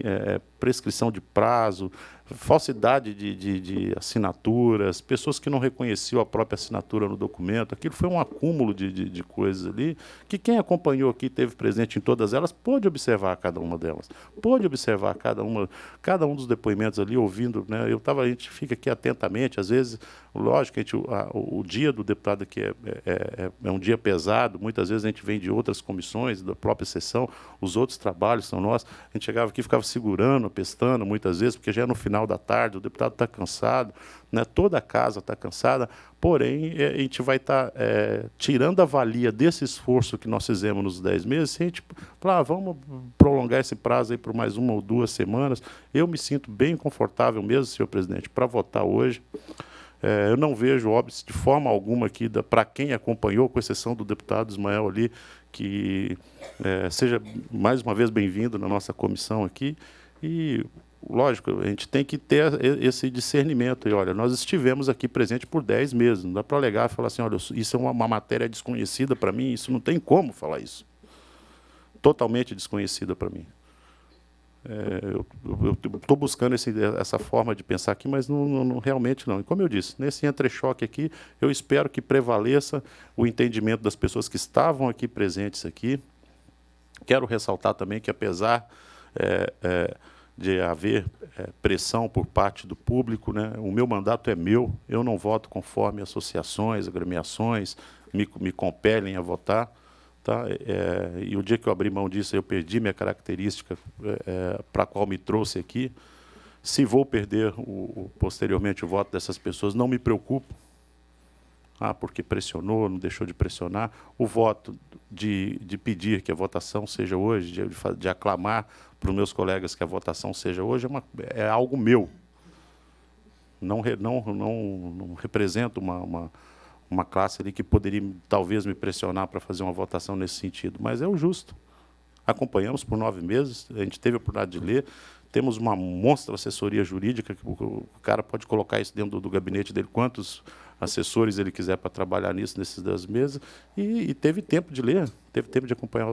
prescrição de prazo, falsidade de assinaturas, pessoas que não reconheciam a própria assinatura no documento. Aquilo foi um acúmulo de coisas ali, que quem acompanhou aqui, teve presente em todas elas, pôde observar cada uma delas, pôde observar cada um dos depoimentos ali, ouvindo, né? A gente fica aqui atentamente, às vezes, lógico, o dia do deputado aqui é um dia pesado, muitas vezes a gente vem de outras comissões, da própria sessão, os outros trabalhos são nossos, a gente chegava aqui e ficava segurando pestana, muitas vezes, porque já é no final da tarde, o deputado está cansado, né? Toda a casa está cansada, porém, a gente vai estar tirando a valia desse esforço que nós fizemos nos 10 meses, se a gente falar, vamos prolongar esse prazo aí por mais 1 ou 2 semanas, eu me sinto bem confortável mesmo, senhor presidente, para votar hoje. Eu não vejo óbice de forma alguma aqui, para quem acompanhou, com exceção do deputado Ismael ali, que seja mais uma vez bem-vindo na nossa comissão aqui. E, lógico, a gente tem que ter esse discernimento. E, olha, nós estivemos aqui presente por 10 meses. Não dá para alegar e falar assim, olha, isso é uma matéria desconhecida para mim, isso não tem como falar isso. Totalmente desconhecida para mim. Eu estou buscando essa forma de pensar aqui, mas realmente não. E como eu disse, nesse entrechoque aqui, eu espero que prevaleça o entendimento das pessoas que estavam aqui presentes aqui. Quero ressaltar também que, apesar de haver pressão por parte do público, né, o meu mandato é meu, eu não voto conforme associações, agremiações me compelem a votar. Tá? E o dia que eu abri mão disso, eu perdi minha característica para a qual me trouxe aqui. Se vou perder posteriormente o voto dessas pessoas, não me preocupo, porque pressionou, não deixou de pressionar. O voto de pedir que a votação seja hoje, de aclamar para os meus colegas que a votação seja hoje, é algo meu. Não representa uma classe ali que poderia, talvez, me pressionar para fazer uma votação nesse sentido. Mas é o justo. Acompanhamos por 9 meses, a gente teve a oportunidade de ler, temos uma monstra assessoria jurídica, que o cara pode colocar isso dentro do gabinete dele, quantos assessores ele quiser para trabalhar nisso, nesses 10 meses, e teve tempo de ler, teve tempo de acompanhar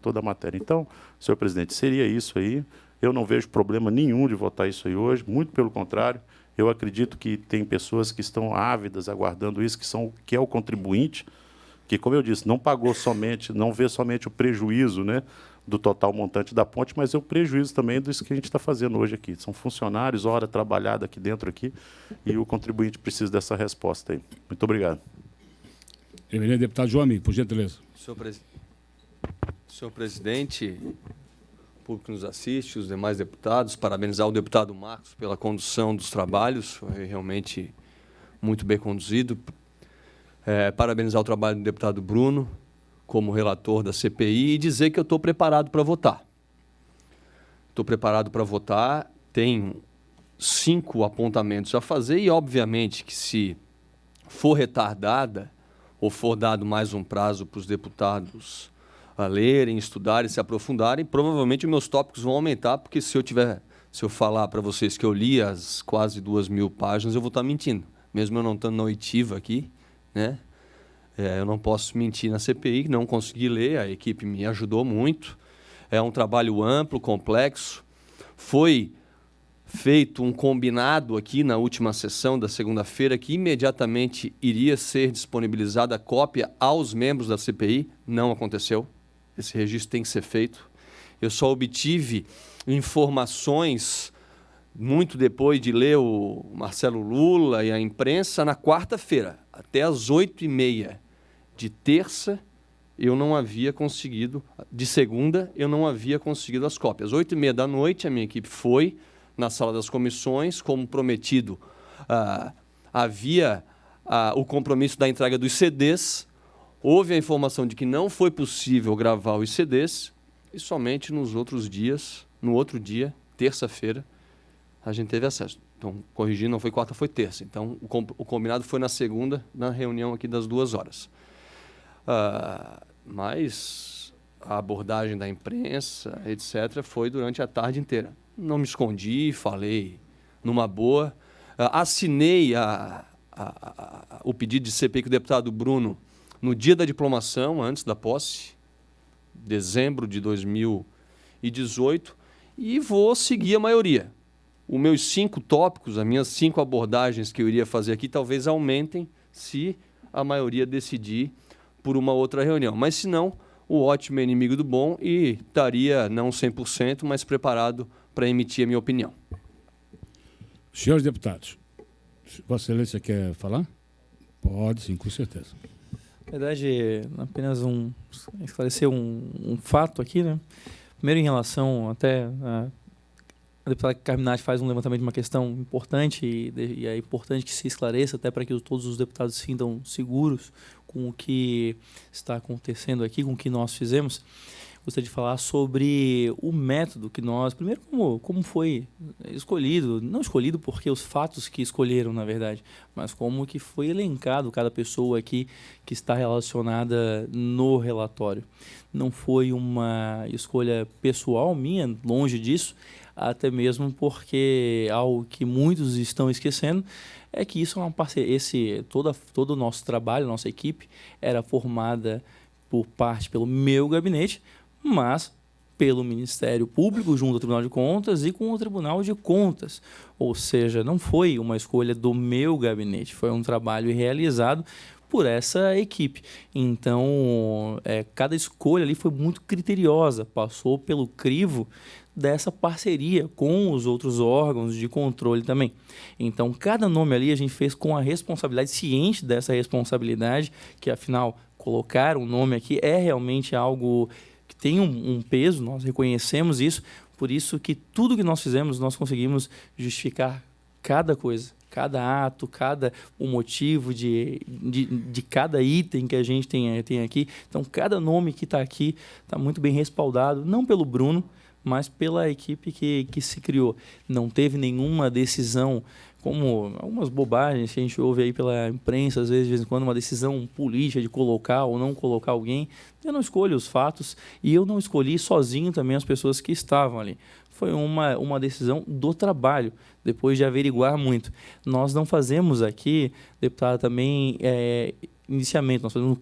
toda a matéria. Então, senhor presidente, seria isso aí. Eu não vejo problema nenhum de votar isso aí hoje, muito pelo contrário. Eu acredito que tem pessoas que estão ávidas, aguardando isso, que é o contribuinte, que, como eu disse, não pagou somente, não vê somente o prejuízo, né, do total montante da ponte, mas é o prejuízo também disso que a gente está fazendo hoje aqui. São funcionários, hora trabalhada aqui dentro, e o contribuinte precisa dessa resposta aí. Muito obrigado. Eminente deputado João Amigo, por gentileza. Senhor presidente, público que nos assiste, os demais deputados, parabenizar o deputado Marcos pela condução dos trabalhos, foi realmente muito bem conduzido. Parabenizar o trabalho do deputado Bruno, como relator da CPI, e dizer que eu estou preparado para votar. Estou preparado para votar, tenho 5 apontamentos a fazer e, obviamente, que se for retardada ou for dado mais um prazo para os deputados a lerem, estudarem, se aprofundarem, provavelmente os meus tópicos vão aumentar, porque se eu falar para vocês que eu li as quase 2.000 páginas, eu vou estar mentindo. Mesmo eu não estando na oitiva aqui, né? Eu não posso mentir na CPI, não consegui ler, a equipe me ajudou muito. É um trabalho amplo, complexo. Foi feito um combinado aqui na última sessão da segunda-feira que imediatamente iria ser disponibilizada a cópia aos membros da CPI. Não aconteceu. Esse registro tem que ser feito. Eu só obtive informações muito depois de ler o Marcelo Lula e a imprensa na quarta-feira, até às 8h30 de terça, eu não havia conseguido, de segunda, eu não havia conseguido as cópias. 8h30 da noite, a minha equipe foi na sala das comissões, como prometido, havia o compromisso da entrega dos CDs, houve a informação de que não foi possível gravar os CDs, e somente nos outros dias, no outro dia, terça-feira, a gente teve acesso. Então, corrigindo, não foi quarta, foi terça. Então, o combinado foi na segunda, na reunião aqui das 2 horas. Mas a abordagem da imprensa, etc., foi durante a tarde inteira. Não me escondi, falei numa boa. Assinei o pedido de CPI com o deputado Bruno no dia da diplomação, antes da posse, dezembro de 2018, e vou seguir a maioria. Os meus 5 tópicos, as minhas 5 abordagens que eu iria fazer aqui, talvez aumentem se a maioria decidir por uma outra reunião. Mas, se não, o ótimo é inimigo do bom e estaria, não 100%, mas preparado para emitir a minha opinião. Senhores deputados, Vossa Excelência quer falar? Pode, sim, com certeza. Na verdade, apenas esclarecer um fato aqui, né? Primeiro, em relação até A deputada Carminati faz um levantamento de uma questão importante e é importante que se esclareça até para que todos os deputados se sintam seguros com o que está acontecendo aqui, com o que nós fizemos. Gostaria de falar sobre o método que nós... Primeiro, como foi escolhido. Não escolhido porque os fatos que escolheram, na verdade, mas como que foi elencado cada pessoa aqui que está relacionada no relatório. Não foi uma escolha pessoal minha, longe disso, até mesmo porque algo que muitos estão esquecendo é que isso é uma parceria. Todo o nosso trabalho, nossa equipe, era formada pelo meu gabinete, mas pelo Ministério Público, junto ao Tribunal de Contas e com o Tribunal de Contas. Ou seja, não foi uma escolha do meu gabinete, foi um trabalho realizado por essa equipe. Então, cada escolha ali foi muito criteriosa, passou pelo crivo dessa parceria com os outros órgãos de controle também. Então, cada nome ali a gente fez com a responsabilidade, ciente dessa responsabilidade, que afinal, colocar um nome aqui é realmente algo que tem um peso, nós reconhecemos isso, por isso que tudo que nós fizemos, nós conseguimos justificar cada coisa, cada ato, o motivo de cada item que a gente tem aqui. Então, cada nome que está aqui está muito bem respaldado, não pelo Bruno, mas pela equipe que se criou. Não teve nenhuma decisão, como algumas bobagens que a gente ouve aí pela imprensa, às vezes, de vez em quando, uma decisão política de colocar ou não colocar alguém. Eu não escolho os fatos e eu não escolhi sozinho também as pessoas que estavam ali. Foi uma decisão do trabalho, depois de averiguar muito. Nós não fazemos aqui, deputada, também indiciamento, nós fazemos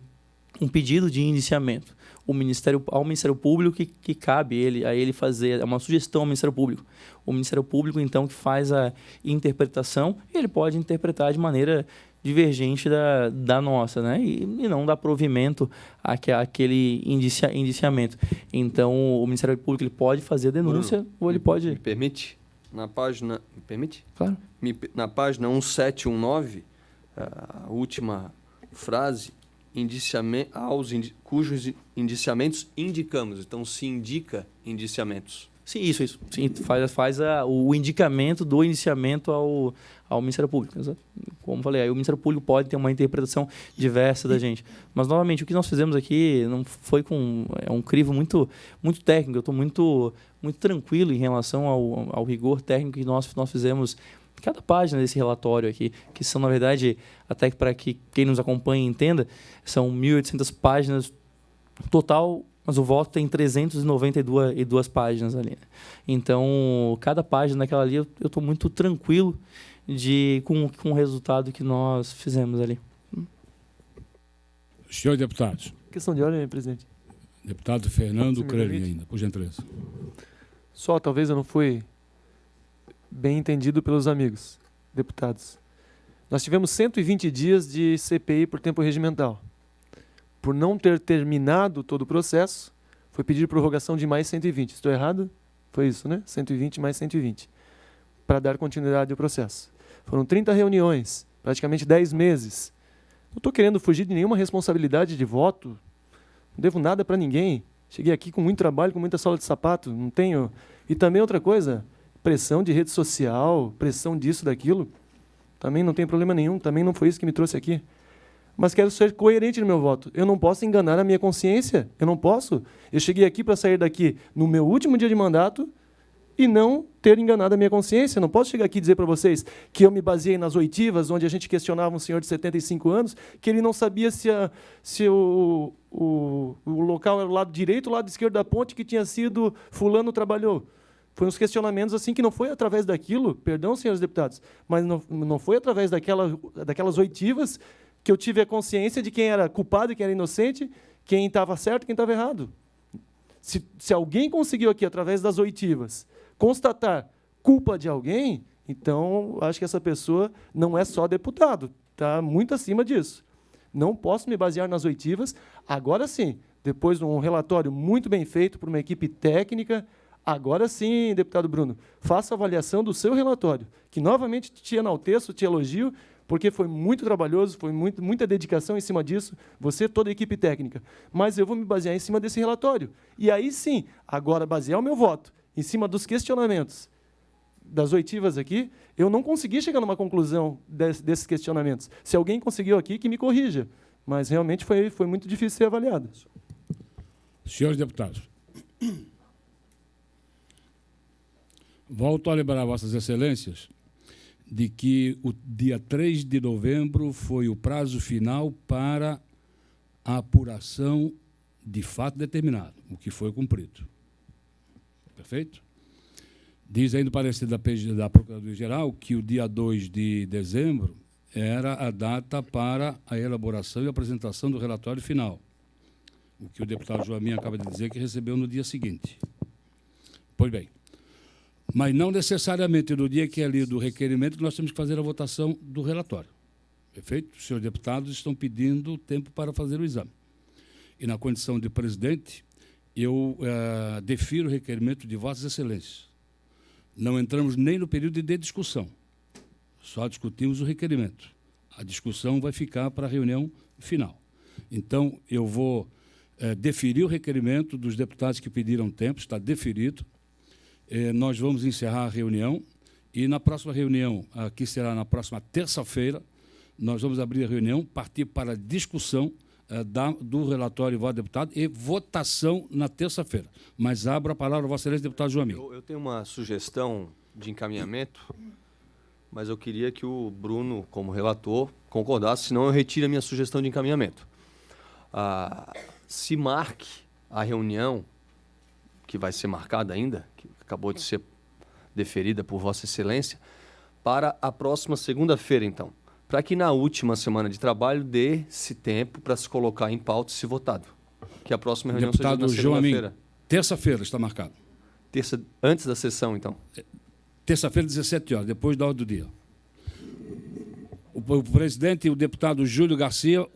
um pedido de indiciamento. Ao Ministério Público que cabe a ele fazer, é uma sugestão ao Ministério Público. O Ministério Público, então, que faz a interpretação, ele pode interpretar de maneira divergente da nossa, né? E não dar provimento àquele indiciamento. Então, o Ministério Público ele pode fazer a denúncia, Bruno, ou ele pode... Me permite? Na página... Me permite? Claro. Na página 1719, a última frase... cujos indiciamentos indicamos. Então, se indica indiciamentos. Sim, isso. Sim, faz o indicamento do indiciamento ao Ministério Público. Como falei, aí o Ministério Público pode ter uma interpretação diversa da gente. Mas, novamente, o que nós fizemos aqui não foi com... É um crivo muito, muito técnico. Eu estou muito, muito tranquilo em relação ao rigor técnico que nós fizemos cada página desse relatório aqui, que são, na verdade, até para que quem nos acompanha entenda, são 1.800 páginas total, mas o voto tem 392 páginas ali. Então, cada página daquela ali, eu estou muito tranquilo com o resultado que nós fizemos ali. Senhores deputados. Questão de ordem, presidente. Deputado Fernando Crelinho ainda, por gentileza. Só, talvez eu não fui bem entendido pelos amigos deputados. Nós tivemos 120 dias de CPI por tempo regimental. Por não ter terminado todo o processo, foi pedir prorrogação de mais 120. Estou errado? Foi isso, né? 120 mais 120. Para dar continuidade ao processo. Foram 30 reuniões, praticamente 10 meses. Não estou querendo fugir de nenhuma responsabilidade de voto. Não devo nada para ninguém. Cheguei aqui com muito trabalho, com muita sola de sapato. Não tenho... E também outra coisa... Pressão de rede social, pressão disso, daquilo, também não tem problema nenhum, também não foi isso que me trouxe aqui. Mas quero ser coerente no meu voto. Eu não posso enganar a minha consciência, eu não posso. Eu cheguei aqui para sair daqui no meu último dia de mandato e não ter enganado a minha consciência. Eu não posso chegar aqui e dizer para vocês que eu me baseei nas oitivas, onde a gente questionava um senhor de 75 anos, que ele não sabia se o local era o lado direito ou o lado esquerdo da ponte que tinha sido fulano trabalhou. Foi uns questionamentos assim que não foi através daquilo, perdão, senhores deputados, mas não foi através daquelas oitivas que eu tive a consciência de quem era culpado e quem era inocente, quem estava certo e quem estava errado. Se alguém conseguiu aqui, através das oitivas, constatar culpa de alguém, então acho que essa pessoa não é só deputado, está muito acima disso. Não posso me basear nas oitivas. Agora sim, depois de um relatório muito bem feito por uma equipe técnica, agora sim, deputado Bruno, faça a avaliação do seu relatório, que novamente te enalteço, te elogio, porque foi muito trabalhoso, foi muita dedicação em cima disso, você, toda a equipe técnica. Mas eu vou me basear em cima desse relatório. E aí sim, agora basear o meu voto em cima dos questionamentos das oitivas aqui, eu não consegui chegar numa conclusão desses questionamentos. Se alguém conseguiu aqui, que me corrija. Mas realmente foi muito difícil ser avaliado. Senhores deputados, volto a lembrar Vossas Excelências de que o dia 3 de novembro foi o prazo final para a apuração de fato determinado, o que foi cumprido. Perfeito? Diz ainda o parecer da Procuradoria-Geral que o dia 2 de dezembro era a data para a elaboração e apresentação do relatório final, o que o deputado Joamin acaba de dizer que recebeu no dia seguinte. Pois bem, mas não necessariamente no dia que é lido o requerimento que nós temos que fazer a votação do relatório. Perfeito? Os senhores deputados estão pedindo tempo para fazer o exame. E, na condição de presidente, eu defiro o requerimento de Vossas Excelências. Não entramos nem no período de discussão, só discutimos o requerimento. A discussão vai ficar para a reunião final. Então, eu vou deferir o requerimento dos deputados que pediram tempo, está deferido. Nós vamos encerrar a reunião e, na próxima reunião, que será na próxima terça-feira, nós vamos abrir a reunião, partir para a discussão do relatório voto deputado e votação na terça-feira. Mas abro a palavra a Vossa Excelência, deputado Joamin. Eu tenho uma sugestão de encaminhamento, mas eu queria que o Bruno, como relator, concordasse, senão eu retiro a minha sugestão de encaminhamento. Se marque a reunião, que vai ser marcada ainda, que acabou de ser deferida por Vossa Excelência, para a próxima segunda-feira, então, para que na última semana de trabalho dê-se tempo para se colocar em pauta e se votado. Que a próxima reunião deputado seja na segunda-feira. Terça-feira está marcado. Antes da sessão, então. Terça-feira, 17 horas, depois da hora do dia. O presidente e o deputado Júlio Garcia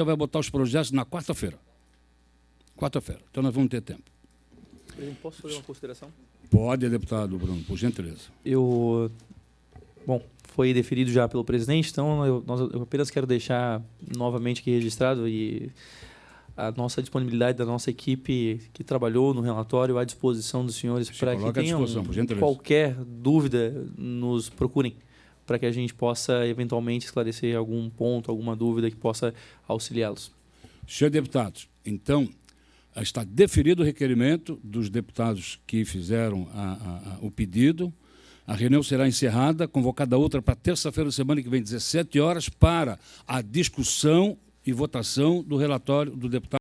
vai botar os projetos na quarta-feira. Quarta-feira. Então nós vamos ter tempo. Posso fazer uma consideração? Pode, deputado Bruno, por gentileza. Bom, foi deferido já pelo presidente, então eu apenas quero deixar novamente aqui registrado e a nossa disponibilidade da nossa equipe que trabalhou no relatório à disposição dos senhores para que tenham qualquer dúvida, nos procurem, para que a gente possa eventualmente esclarecer algum ponto, alguma dúvida que possa auxiliá-los. Senhores deputados, então, está deferido o requerimento dos deputados que fizeram o pedido. A reunião será encerrada, convocada outra para terça-feira da semana que vem, 17 horas, para a discussão e votação do relatório do deputado